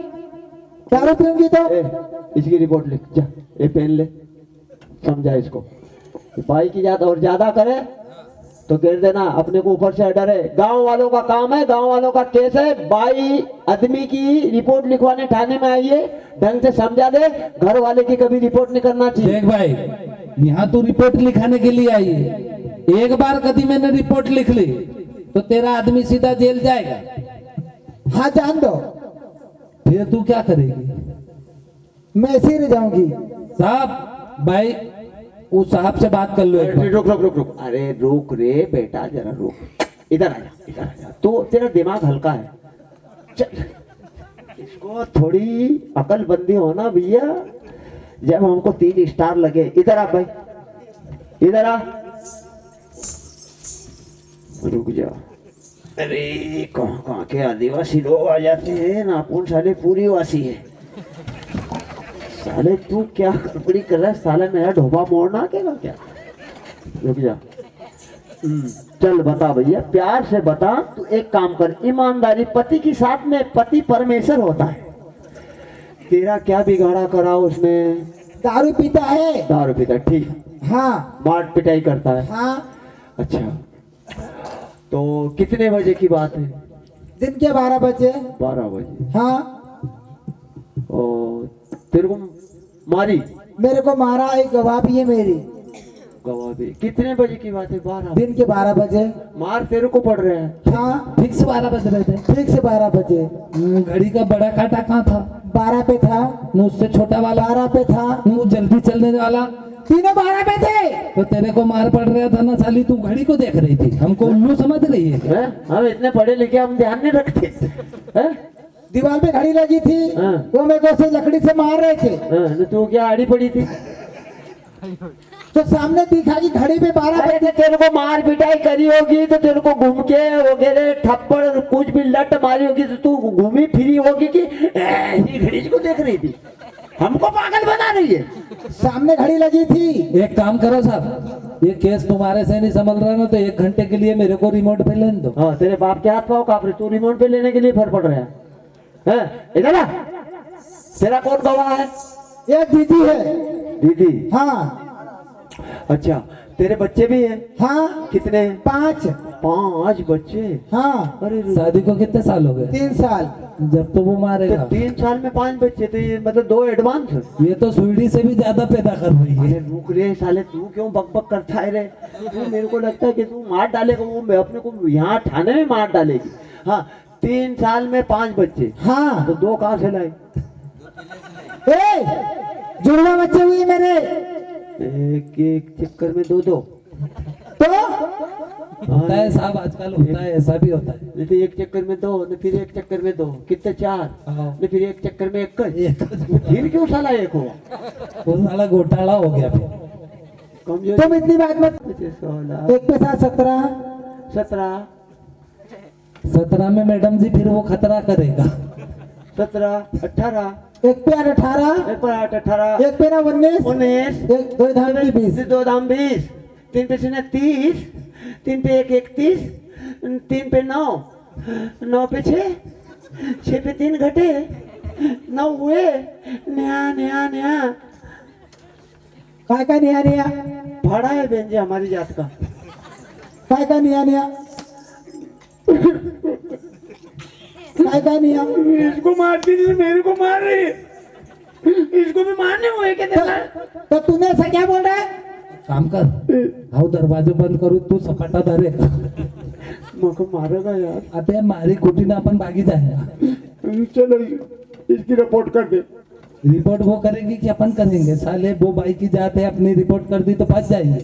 दारू पीऊंगी तो। इसकी रिपोर्ट लिख जा, ये पेन ले, समझा इसको। भाई की जात और ज्यादा करे तो गिर देना, अपने को ऊपर से डर है। गांव वालों का काम है, गांव वालों का केस है। बाई आदमी की रिपोर्ट लिखवाने थाने में आइए, ढंग से समझा दे। घर वाले की कभी रिपोर्ट नहीं करना चाहिए। देख भाई, यहाँ तू रिपोर्ट लिखाने के लिए आई है, एक बार कभी मैंने रिपोर्ट लिख ली तो तेरा आदमी सीधा जेल जाएगा। हाँ जान दो, फिर तू क्या करेगी? मैं ऐसे ही रह जाऊंगी। साहब भाई, उस साहब से बात कर लो एक बार। रुक रुक रुक रुक, अरे रुक रे बेटा, जरा रुक। इधर आ जा, इधर आ जा। तो तेरा दिमाग हल्का है, चल। इसको थोड़ी अकलबंदी होना भैया, जब हमको 3 स्टार लगे। इधर आ भाई, इधर आ। रुक जा। अरे कहाँ कहाँ के आदिवासी लोग आ जाते हैं ना, अपन साले पूरी वासी है। साले तू क्या खड़बड़ी कर रहा है? साले मेरा ढोबा मोड़ना आकेगा क्या? रुक जा। चल बता भैया, प्यार से बता। तू एक काम कर, ईमानदारी, पति के साथ में पति परमेश्वर होता है। तेरा क्या बिगाड़ा करा उसने? दारू पीता है। दारू पीता, ठीक। हाँ मार पिटाई करता है। हाँ। अच्छा, तो कितने बजे की बात है? दिन के 12 बजे। 12 बजे। हाँ। और तेरे को मारी? मेरे को मारा, एक गवाह भी है मेरी। गवा दे। कितने बजे की बात है? 12। दिन के 12 बजे। मार तेरे को पड़ रहे हैं। हाँ फिक्स 12 बज रहे थे। ठीक से 12 बजे। घड़ी का बड़ा कांटा कहाँ था? 12 पे था। न उससे छोटा वाला? 12 पे था। वो जल्दी चलने वाला? तीनों 12 पे थे। तो तेरे को मार पड़ रहा था ना साली, तू घड़ी को देख रही थी, हमको उल्लू समझ रही है क्या? हैं? हम इतने पढ़े लिखे, हम ध्यान नहीं रखते हैं? दीवार पे घड़ी लगी थी। हाँ। वो मेरे को से लकड़ी से मार रहे थे। तो तू क्या आड़ी पड़ी थी? तो सामने दिखा कि घड़ी पे 12 अरे तो तेरे को मार पिटाई करी होगी तो तेरे को घूम के वगैरह थप्पड़ कुछ भी लट मारी होगी तो तू घूमी फिरी होगी कि ये घड़ी को देख रही थी, हमको पागल बना रही है। सामने घड़ी लगी थी। एक काम करो साहब, ये केस तुम्हारे से नहीं संभल रहा ना, तो 1 घंटे के लिए मेरे को रिमोट पे लेने दो। हाँ, तेरे बाप के हाथ पाओ कांप रहे, तू रिमोट पे लेने के लिए फर पड़ रहा है? इधर आ। तेरा कौन गवाह है? एक दीदी है। दीदी? हाँ अच्छा, तेरे बच्चे भी हैं? हाँ। कितने? 5। 5 बच्चे? हाँ। अरे शादी को कितने साल हो गए? 3 साल। जब तो वो मारेगा। 3 साल में 5 बच्चे, तो ये मतलब 2 एडवांस। ये तो स्वीडी से भी ज्यादा पैदा कर रही अरे है। रुक रे साले, तू क्यों बकबक करता है रे? तू मेरे को लगता है कि तू मार डालेगा, वो अपने को यहाँ थाने में मार डालेगी। हाँ, 3 साल में 5 बच्चे। हाँ। तो 2 कहाँ से लाए? जुड़वा बच्चे हुए मेरे। एक एक चक्कर में 2-2। तो होता है साहब, आजकल होता है, ऐसा भी होता है। नहीं तो एक चक्कर में 2, नहीं फिर एक चक्कर में 2, कितने 4, हाँ। नहीं फिर एक चक्कर में 1, फिर क्यों साला 1 हुआ? वो साला घोटाला हो गया फिर। कमजोरी। तुम इतनी बात मत। 16, एक पे था 17। 17, 17 में मैडम जी फिर वो खतरा करेगा। 17, 18, एक पे 18। एक पर 18, एक पे ना 19। 19, एक 2 धाम की 20। 2 दाम 20, 3 पे 30, 3 पे 1 31, 3 पे 9, 9 पे 6, 6 पे 3 घटे, 9 हुए। नया नया नया काय का निया निया? भाड़ा है बहन जी हमारी जात का। काय का निया निया? काय का निया? इसको मारती नहीं, मेरे को मार रही है। इसको भी मारने हुए क्या देखा? तो तूने ऐसा क्या बोल रहा है? काम कर, आओ दरवाजे बंद करू, तू सपाटा धरेगा। मुझको मारेगा यार। अबे मारी कुटी ना अपन भागी जाएगा। चलो इसकी रिपोर्ट कर दे। रिपोर्ट वो करेगी कि अपन करेंगे? साले वो भाई की जात है, अपनी रिपोर्ट कर दी तो फंस जाएंगे।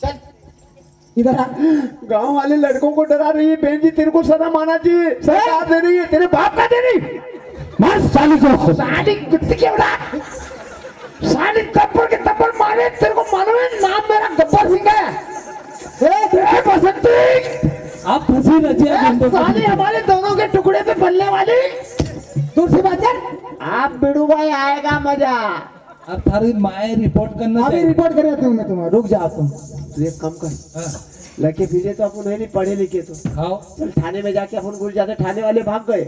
चल इधर आ। गांव वाले लड़कों को डरा रही है बहन जी, तेरे को शर्म आना चाहिए। सरकार दे रही है, तेरे बाप का दे रही। मार साली को। साली कुत्ते के बड़ा, साली तप्पड़ के तप्पड़ मारे। तेरे को मालूम है नाम मेरा गब्बर सिंह है? बसंती, आप फंसी रचिया बंदों को। साली हमारे दोनों के टुकड़े पे पलने वाली। दूर से बात कर। आप बिड़ू भाई आएगा मजा। अब थारी माए रिपोर्ट करना अभी चाहिए। रिपोर्ट कर देता हूँ मैं तुम्हें। रुक जाओ तुम। तू एक काम कर, हाँ, लड़के फिर तो अपन नहीं पढ़े लिखे तो आओ चल थाने में जाके अपन घुस जाते। थाने वाले भाग गए।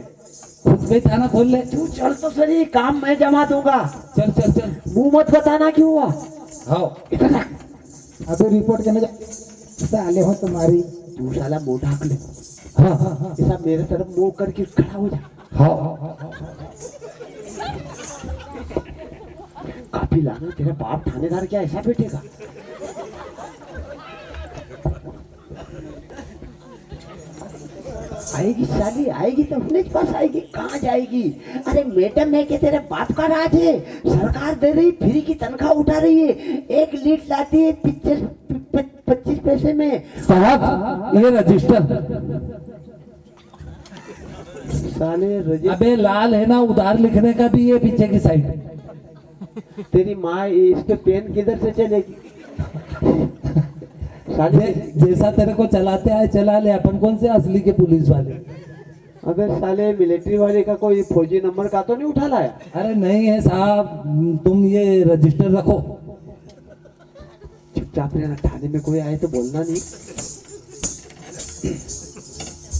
खुद में थाना खोल ले। तू चल तो सही, काम मैं जमा दूंगा। चल चल चल, मुंह मत बताना क्यों हुआ। आओ। इधर आ। अभी रिपोर्ट करने जा। साले हो तुम्हारी। तू साला मुंह ढाक ले। हाँ हाँ हाँ ऐसा मेरे तरफ मुंह करके खड़ा हो जा। हाँ। काफी लाना, तेरा बाप थानेदार क्या ऐसा बैठेगा? आएगी साली, आएगी तो अपने पास आएगी। कहाँ जाएगी? अरे मैडम है कि तेरे बाप का राज है। सरकार दे रही, फ्री की तनख्वाह उठा रही है। 1 लीटर लाती है 25 पैसे में। साहब ये रजिस्टर। साले रजे, अबे लाल है ना, उधार लिखने का भी ये पीछे की साइड। तेरी माँ इस पे पेन किधर से चलेगी? साले जैसा तेरे को चलाते आए चला ले, अपन कौन से असली के पुलिस वाले। अबे साले मिलिट्री वाले का कोई फौजी नंबर का तो नहीं उठा लाया? अरे नहीं है साहब, तुम ये रजिस्टर रखो। चुपचाप रहना, थाने में कोई आए तो बोलना नहीं।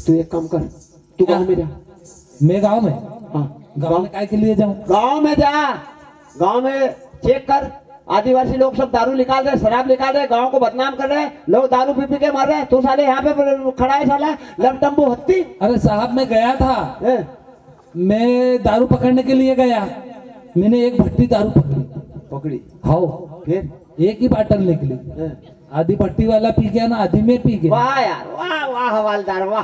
तू एक काम कर, तू गाँव में जा। मैं गांव में? हाँ, गांव में काय के लिए जाऊं? गाँव में जा। गाँव में चेक कर, आदिवासी लोग सब दारू निकाल रहे, शराब निकाल रहे, गांव को बदनाम कर रहे हैं। लोग दारू पी पी के मर रहे हैं। तू साले यहाँ पे खड़ा है साला लमटम्बू हत्ती। अरे साहब मैं गया था, हैं? मैं दारू पकड़ने के लिए गया। मैंने एक भट्टी दारू पकड़ी। पकड़ी? हाँ, फिर एक ही बाटल निकली, हाँ। आधी पट्टी वाला पी गया ना, आधी में पी गया। वाह यार, वाह वाह हवालदार वाह।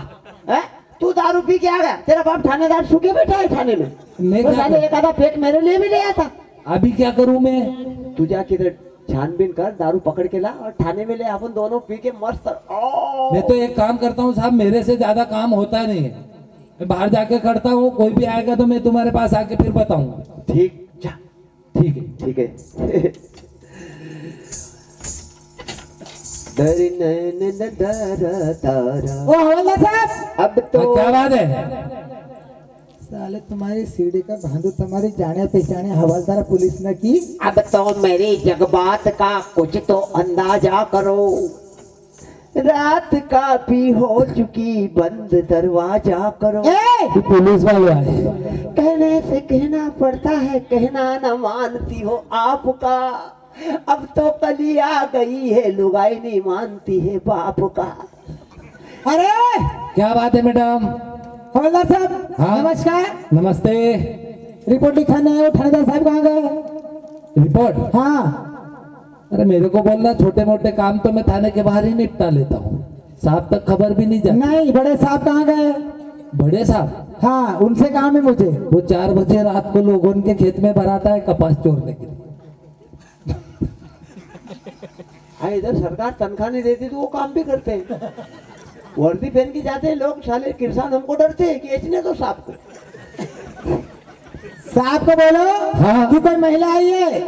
हैं? तू दारू पी के आ गया, तेरा बाप थानेदार सूखे बैठा है थाने में। मैं तो क्या साले करूं? एक आधा पेक मेरे लिए भी ले आया था। अभी क्या करूं मैं? तू जा किधर छानबीन कर, दारू पकड़ के ला और थाने में ले, अपन दोनों पी के मस्त। ओ मैं तो एक काम करता हूँ साहब, मेरे से ज्यादा काम होता नहीं है, मैं बाहर जाके करता हूँ, कोई भी आएगा तो मैं तुम्हारे पास आके फिर बताऊंगा। ठीक, जा ठीक है। ठीक है। डरी नैन डर तारा। ओ हवलदार साहब, अब तो हाँ, क्या बात है? साले तुम्हारी सीढ़ी का भांडू तुम्हारी जाने पहचाने हवलदार पुलिस ने की। अब तो मेरी जज्बात का कुछ तो अंदाजा करो। रात का भी हो चुकी बंद, दरवाजा करो। ए ये पुलिस वाले आए। कहने से कहना पड़ता है, कहना न मानती हो आपका। अब तो कली आ गई है, लुगाई नहीं मानती है बाप का। अरे क्या बात है मैडम? हवलदार साहब, हाँ। नमस्कार। नमस्ते। रिपोर्ट लिखाने आए हो, थानेदार साहब कहाँ गए? रिपोर्ट? हाँ अरे मेरे को बोलना, छोटे मोटे काम तो मैं थाने के बाहर ही निपटा लेता हूँ, साहब तक खबर भी नहीं जाती। नहीं, बड़े साहब कहाँ गए? बड़े साहब? हाँ, उनसे काम है मुझे। वो 4 बजे रात को लोगों के खेत में भराता है कपास चोरने के लिए। हाँ, इधर सरकार तनख्वाह नहीं देती तो वो काम भी करते हैं। वर्दी पहन के जाते हैं लोग, साले किसान हमको डरते हैं कि इसने तो साहब को। साहब को बोलो हाँ। कि कोई महिला आई है,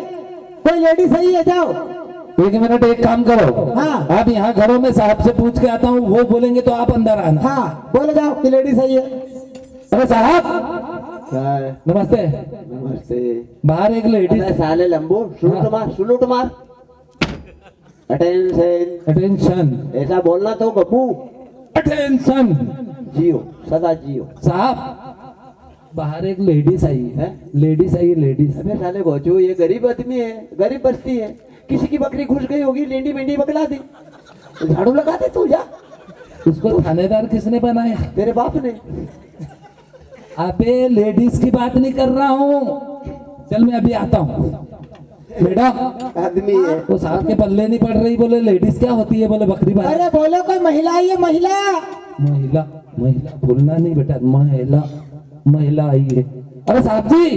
कोई लेडीज आई है, जाओ। 1 मिनट, एक काम करो, हाँ। आप यहाँ घरों में साहब से पूछ के आता हूँ, वो बोलेंगे तो आप अंदर आना। हाँ बोलो जाओ कि लेडीज आई है। अरे साहब, क्या है? नमस्ते। नमस्ते। बाहर एक लेडीज। अरे साले लंबू, सुलूट हाँ। मार, सुलूट मार। अटेंशन, अटेंशन, ऐसा बोलना तो गप्पू। अटेंशन। जियो, सदा जियो। साहब, बाहर एक लेडीज आई है, हैं? लेडीज आई है, लेडीज। अबे साले गोचू, ये गरीब आदमी है, गरीब बस्ती है, किसी की बकरी घुस गई होगी, लेंडी मेंढी बकला दी, झाड़ू लगा दे तू, जा। उसको थानेदार किसने बनाया? तेरे बाप ने। अबे लेडीज की बात नहीं कर रहा हूँ, चल मैं अभी आता हूँ। मैडम, आदमी है। वो साहब के पल्ले नहीं पड़ रही, बोले लेडीज क्या होती है, बोले बकरी बात। अरे बोलो कोई महिला आई है, महिला। महिला, महिला भूलना नहीं बेटा, महिला, महिला आई है। अरे साहब जी,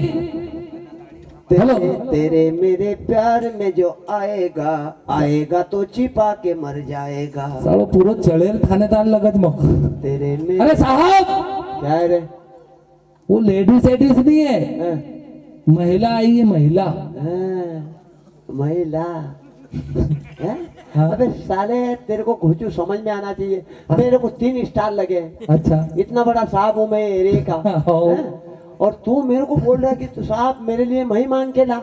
हेलो। तेरे मेरे प्यार में जो आएगा, आएगा तो छिपा के मर जाएगा। सालो पूरा चढ़ेल थानेदार लगत मग। तेरे में अरे साहब, क्या है रे? वो लेडीज एडीज नहीं है, हाँ, महिला आई है, महिला। हाँ, महिला। हैं? हाँ। अबे साले, तेरे को घुचू समझ में आना चाहिए। मेरे को 3 स्टार लगे। अच्छा, इतना बड़ा साहब हूँ मैं एरिया का। हाँ। हैं? और तू मेरे को बोल रहा है कि तू साहब मेरे लिए मही मांग के ला।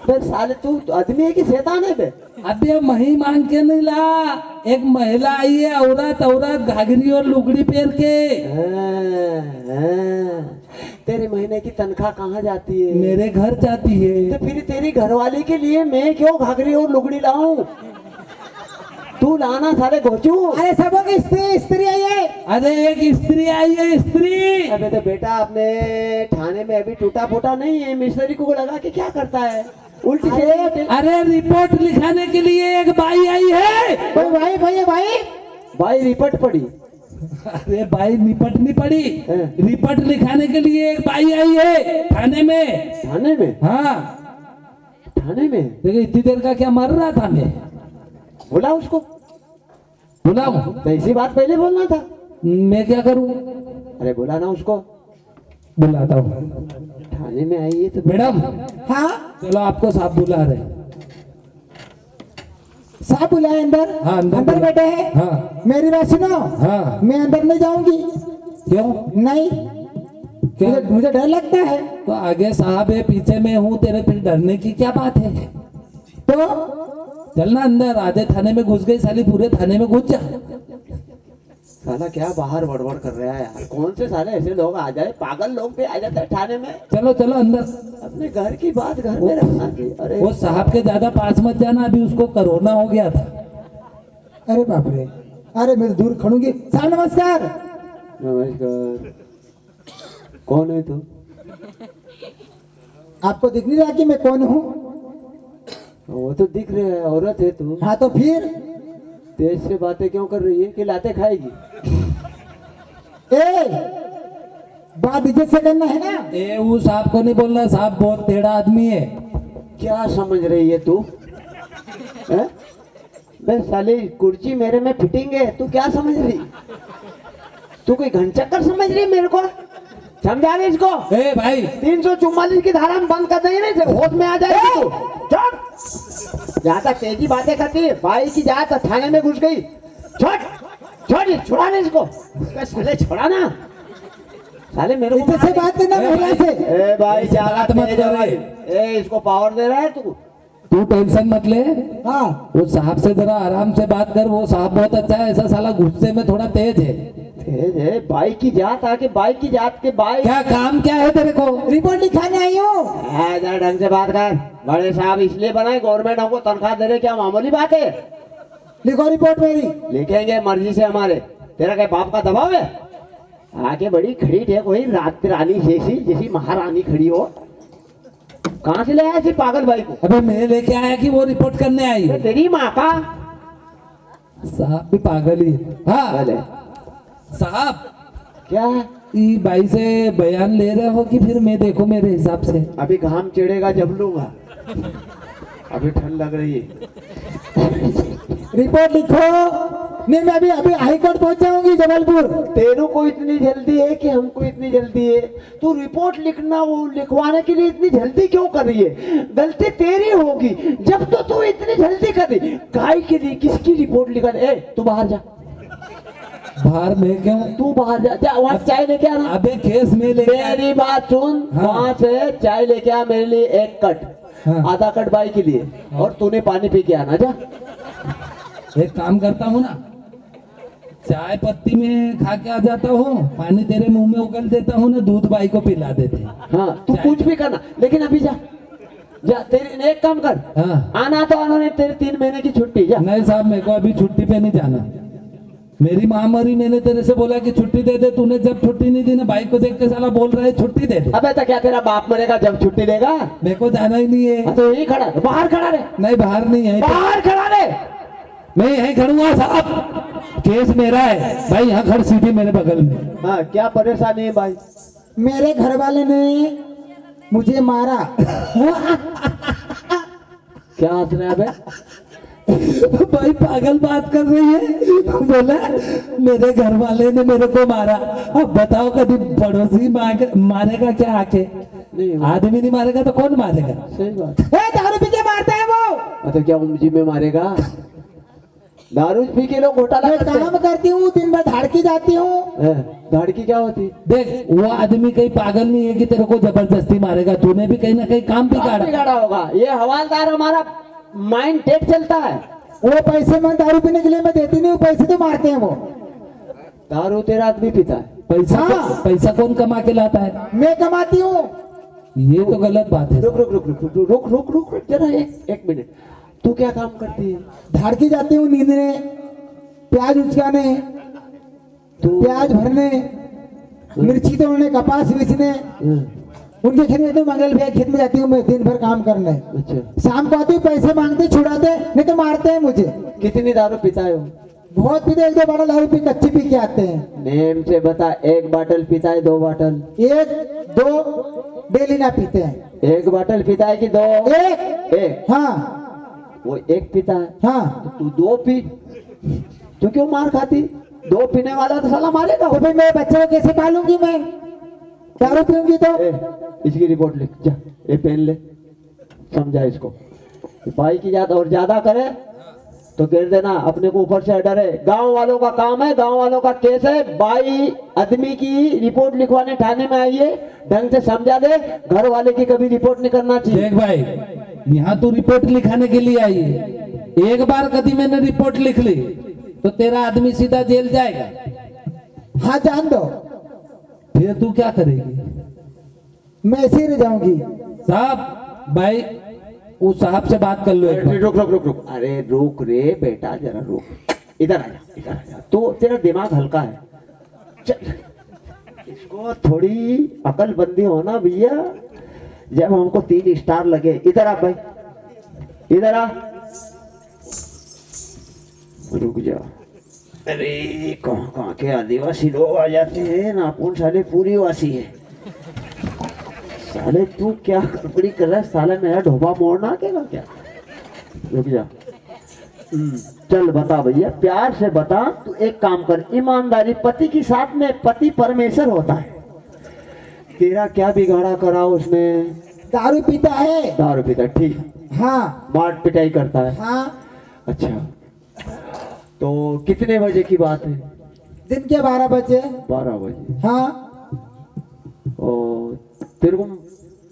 बे साले, तू आदमी है कि शैतान है बे? अबे मही मांग के नहीं ला, एक महिला आई है, औरत, औरत घाघरी और लुगड़ी पहन के। हाँ, हाँ। तेरे महीने की तनख्वाह कहाँ जाती है? मेरे घर जाती है। तो फिर तेरी घरवाली के लिए मैं क्यों घाघरी और लुगड़ी लाऊं? तू लाना साले घोचू। अरे सबों की स्त्री स्त्री आई है। अरे एक स्त्री आई है, स्त्री। अबे तो बेटा, अपने थाने में अभी टूटा फूटा नहीं है, मिस्त्री को लगा के क्या करता है? उल्टी से। अरे रिपोर्ट लिखाने के लिए एक बाई आई है। कोई भाई भाई भाई। भाई रिपट पड़ी। अरे बाई निपट नहीं पड़ी, हाँ। रिपोर्ट लिखाने के लिए एक बाई आई है थाने में। थाने में? हाँ, थाने में? देखिए इतनी देर का क्या मर रहा था मैं। बोला उसको, बुलाऊं? तो ऐसी बात पहले बोलना था। मैं क्या करूं? अरे बोला ना उसको, बुलाता हूँ। थाने में आई है तो। मैडम, हाँ चलो आपको साहब बुला रहे। साहब बुलाए अंदर। हाँ, अंदर अंदर बुला- बैठे हैं। हाँ। मेरी बात सुनो। हाँ। मैं अंदर नहीं जाऊंगी। क्यों? नहीं, क्या? मुझे डर लगता है। तो आगे साहब है, पीछे में हूँ, तेरे फिर डरने की क्या बात है? तो चलना अंदर, आधे थाने में घुस गई साली, पूरे थाने में घुस जा। साला क्या बाहर बड़बड़ कर रहा है यार? कौन से साले ऐसे लोग आ जाए, पागल लोग भी आ जाते हैं थाने में। चलो चलो अंदर। अपने घर की बात घर में रखना चाहिए। अरे वो साहब के ज्यादा पास मत जाना, अभी उसको कोरोना हो गया था। अरे बाप रे, अरे मैं दूर खड़ूंगी। साहब नमस्कार। नमस्कार। कौन है तू? आपको दिख नहीं रहा कि मैं कौन हूँ? वो तो दिख रहा है, औरत है तू। हाँ तो फिर तेज से बातें क्यों कर रही है कि लाते खाएगी? ए बात इज्जत से करना है ना। ए वो साहब को नहीं बोलना, साहब बहुत टेढ़ा आदमी है। क्या समझ रही है तू? हैं? बे साली कुर्सी मेरे में फिटिंग है, तू क्या समझ रही? तू कोई घनचक्कर समझ रही है मेरे को? समझा रही इसको? ए भाई 344 की धारा में बंद कर देंगे ना, होश में आ जाएगी तू। चुप! जहाँ तक तेजी बातें करती है, भाई की जात थाने में घुस गई। छोड़ छोड़, छुड़ा ना इसको, इसका साले छोड़ा ना। साले मेरे को इज्जत से बात करना महिला से। ए भाई ज्यादा बात मत तेज है कर भाई। ए इसको पावर दे रहा है तू। तू टेंशन मत ले, हाँ वो साहब से जरा आराम से बात कर। वो साहब बहुत अच्छा है, ऐसा साला गुस्से में थोड़ा तेज है। तेज है? भाई की जात आके भाई की जात के भाई। क्या काम क्या है तेरे को? रिपोर्ट लिखाने आई हूँ। जरा ढंग से बात कर। बड़े साहब इसलिए बनाए, गवर्नमेंट हमको तनख्वाह दे रहे, क्या मामूली बात है? लिखो रिपोर्ट मेरी। लिखेंगे मर्जी से हमारे। तेरा क्या बाप का दबाव है? आगे बड़ी खड़ी है कोई रात रानी जैसी महारानी खड़ी हो। कहाँ से ले आया इसी पागल भाई को? अबे मैं लेके आया कि वो रिपोर्ट करने आई है? तेरी माँ का साहब भी पागल ही है। हाँ पागल है। साहब, क्या ई भाई से बयान ले रहे हो कि फिर मैं देखो मेरे हिसाब से? अभी घाम चिड़ेगा जब लूंगा, अभी ठंड लग रही है। रिपोर्ट लिखो। नहीं मैं अभी हाई कोर्ट पहुंच जाऊंगी जबलपुर। तेरू को इतनी जल्दी है कि हमको इतनी जल्दी है? तू रिपोर्ट लिखना, वो लिखवाने के लिए इतनी जल्दी क्यों कर रही है? गलती तेरी होगी जब तो तू इतनी जल्दी कर रही। काय के लिए किसकी रिपोर्ट लिखा? ए तू बाहर जा। बाहर में क्यों? तू बाहर जा, जा वहां चाय लेके आना। अबे केस में लेके मेरी बात सुन। हाँ। वहां से चाय लेके आ मेरे लिए, एक कट। हाँ। आधा कट बाई के लिए, और तूने पानी पी के आना। जा। एक काम करता हूँ ना, चाय पत्ती में खा के आ जाता हूँ, पानी तेरे मुंह में उगल देता हूँ ना, दूध बाई को पिला देते हैं। हाँ तू कुछ भी करना, लेकिन अभी जा। जा तेरे एक काम कर। हाँ। आना तो आना नहीं, तेरे 3 महीने की छुट्टी। जा। नहीं साहब, मेरे को अभी छुट्टी पे नहीं जाना। मेरी माँ मरी, मैंने तेरे से बोला कि छुट्टी दे दे, तूने जब छुट्टी नहीं दी ना, भाई को देख के साला बोल रहा है छुट्टी दे दे। अबे तो क्या तेरा बाप मरेगा जब छुट्टी देगा? मेरे को जाना ही नहीं है। हाँ, तो यही खड़ा रहे, बाहर खड़ा रहे, नहीं बाहर नहीं है, बाहर खड़ा रहे। मैं यहीं खड़ूंगा साहब, केस मेरा है भाई। यहाँ खड़ सीधी मेरे बगल में। हाँ क्या परेशानी है भाई? मेरे घर वाले ने मुझे मारा। क्या हंस रहे हैं अबे? भाई पागल बात कर रही है। बोला मेरे घर वाले ने मेरे को मारा। अब बताओ कभी पड़ोसी मारेगा क्या आके? नहीं आदमी नहीं मारेगा तो कौन मारेगा? सही बात। दारू पी के मारता है वो। तो क्या उमजी में मारेगा? दारू पी के लोग घोटाला मैं करते हैं। काम करती हूँ, दिन भर धाड़की जाती हूँ। धाड़की क्या होती? देख वो आदमी कहीं पागल नहीं है कि तेरे को जबरदस्ती मारेगा। तूने भी कहीं ना कहीं काम बिगाड़ा। बिगाड़ा होगा। ये हवालदार हमारा माइंड टेक चलता है। वो पैसे मैं दारू पीने के लिए मैं देती नहीं हूँ, पैसे तो मारते हैं वो। दारू तेरा आदमी पीता है? हाँ। पैसा कौन कमा के लाता है? मैं कमाती हूँ। ये तो गलत बात है। रुक रुक रुक रुक रुक रुक रुक रुक रुक जरा एक मिनट। तू क्या काम करती है? धाड़की जाती हूँ नींदने, प्याज उचकाने, तू प्याज भरने, मिर्ची तोड़ने, कपास बेचने। उनके खेत में तो मंगल भैया खेत में जाती हूँ मैं दिन भर काम करने। अच्छा शाम को आती हूँ, पैसे मांगते छुड़ाते, नहीं तो मारते हैं मुझे। कितनी दारू पीता है? बहुत पीते, 1-2 बॉटल दारू पी कच्ची पी के आते हैं। नेम से बता, 1 बाटल पीता है 2 बाटल? 1-2 डेली ना पीते हैं। 1 बाटल पीता है कि 2? एक। हाँ वो 1 पीता है, हाँ। तू 2 पी, तू क्यों मार खाती? 2 पीने वाला तो साला मारेगा। तो भाई मैं बच्चे को कैसे पालूंगी? मैं दारू पीऊंगी तो। इसकी रिपोर्ट लिख जा, ये पेन ले, समझा इसको। भाई की जात और ज्यादा करे तो गिर देना, अपने को ऊपर से डर है। गांव वालों का काम है, गांव वालों का केस है। भाई आदमी की रिपोर्ट लिखवाने थाने में आइए, ढंग से समझा दे। घर वाले की कभी रिपोर्ट नहीं करना चाहिए। देख भाई, यहाँ तू रिपोर्ट लिखाने के लिए आई है। एक बार कभी मैंने रिपोर्ट लिख ली तो तेरा आदमी सीधा जेल जाएगा। हाँ जान दो, फिर तू क्या करेगी? मैं ऐसे ही रह जाऊंगी। साहब भाई, उस साहब से बात कर लो एक बार। रुक रुक रुक रुक, अरे रुक रे बेटा, जरा रुक। इधर आ जा, इधर आ जा। तो तेरा दिमाग हल्का है, चल। इसको थोड़ी अकलबंदी होना भैया। जब हमको 3 स्टार लगे। इधर आ भाई, इधर आ, रुक जा। अरे कहाँ कहाँ के आदिवासी लोग आ जाते हैं ना, कौन साले पूरी वासी है। साले तू क्या कपड़ी कर रहा है साले, मेरा ढोबा मोड़ना अकेला क्या। रुक जा। चल बता भैया, प्यार से बता। तू एक काम कर, ईमानदारी पति के साथ में पति परमेश्वर होता है। तेरा क्या बिगाड़ा करा उसने? दारू पीता है। दारू पीता, ठीक। हाँ मार पिटाई करता है। हाँ। अच्छा, तो कितने बजे की बात है? दिन के 12 बजे। 12 बजे। हाँ। और तेरे को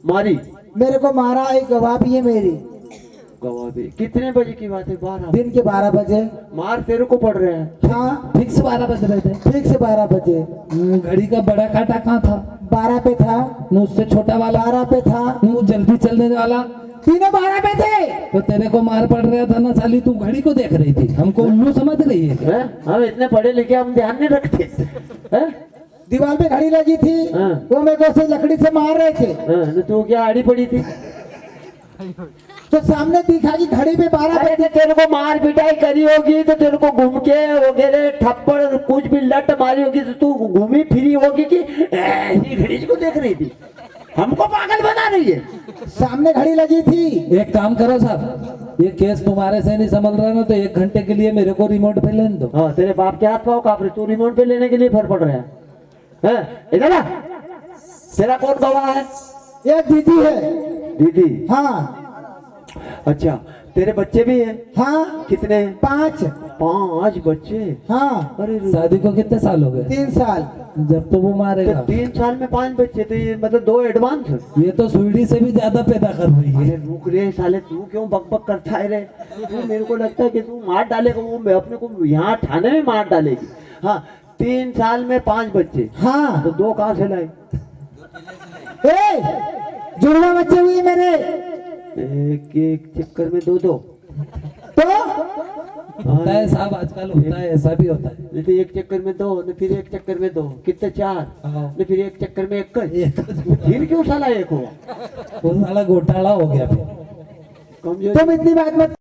मारी? मेरे को मारा, एक गवाह भी है मेरी। गवाह भी? कितने बजे की बात है? 12। दिन के 12 बजे। मार तेरे को पड़ रहा है? हाँ फिक्स 12 बज रहे थे। ठीक से 12 बजे। घड़ी का बड़ा कांटा कहाँ था? 12 पे था। न उससे छोटा वाला? 12 पे था। वो जल्दी चलने वाला? तीनों 12 पे थे। तो तेरे को मार पड़ रहा था ना साली, तू घड़ी को देख रही थी, हमको उल्लू समझ रही है क्या? हम इतने पढ़े लिखे, हम ध्यान नहीं रखते हैं? दीवार पे घड़ी लगी थी। हाँ। वो मेरे को से लकड़ी से मार रहे थे। तो तू क्या आड़ी पड़ी थी? तो सामने दिखा कि घड़ी पे 12 अरे तो तेरे को मार पिटाई करी होगी तो तेरे को घूम के वगैरह थप्पड़ कुछ भी लट मारी होगी तो तू घूमी फिरी होगी कि ऐसी घड़ी को देख रही थी, हमको पागल बना रही है। सामने घड़ी लगी थी। एक काम करो साहब, ये केस तुम्हारे से नहीं संभल रहा ना, तो 1 घंटे के लिए मेरे को रिमोट पे लेने दो। हाँ, तेरे बाप के हाथ पाओ कांप रहे, तू रिमोट पे लेने के लिए फर पड़ रहा है? इधर आ। तेरा कौन गवाह है? एक दीदी है। दीदी? हाँ अच्छा, तेरे बच्चे भी हैं? हाँ। कितने? 5। 5 बच्चे? हाँ। अरे शादी को कितने साल हो गए? 3 साल। जब तो वो मारेगा। 3 साल में 5 बच्चे, तो ये मतलब 2 एडवांस। ये तो स्वीडी से भी ज्यादा पैदा कर रही अरे है। रुक रे साले, तू क्यों बकबक करता है रे? तू मेरे को लगता है कि तू मार डालेगा, वो अपने को यहाँ थाने में मार डालेगी। हाँ, 3 साल में 5 बच्चे। हाँ। तो 2 कहाँ से लाए? जुड़वा बच्चे हुए मेरे। एक एक चक्कर में 2-2। तो होता है साहब, आजकल होता है, ऐसा भी होता है। नहीं तो एक चक्कर में 2, न फिर एक चक्कर में 2, कितने 4, हाँ। न फिर एक चक्कर में 1। फिर क्यों साला 1 हुआ? वो साला घोटाला हो गया फिर। कमजोरी तुम इतनी बात मत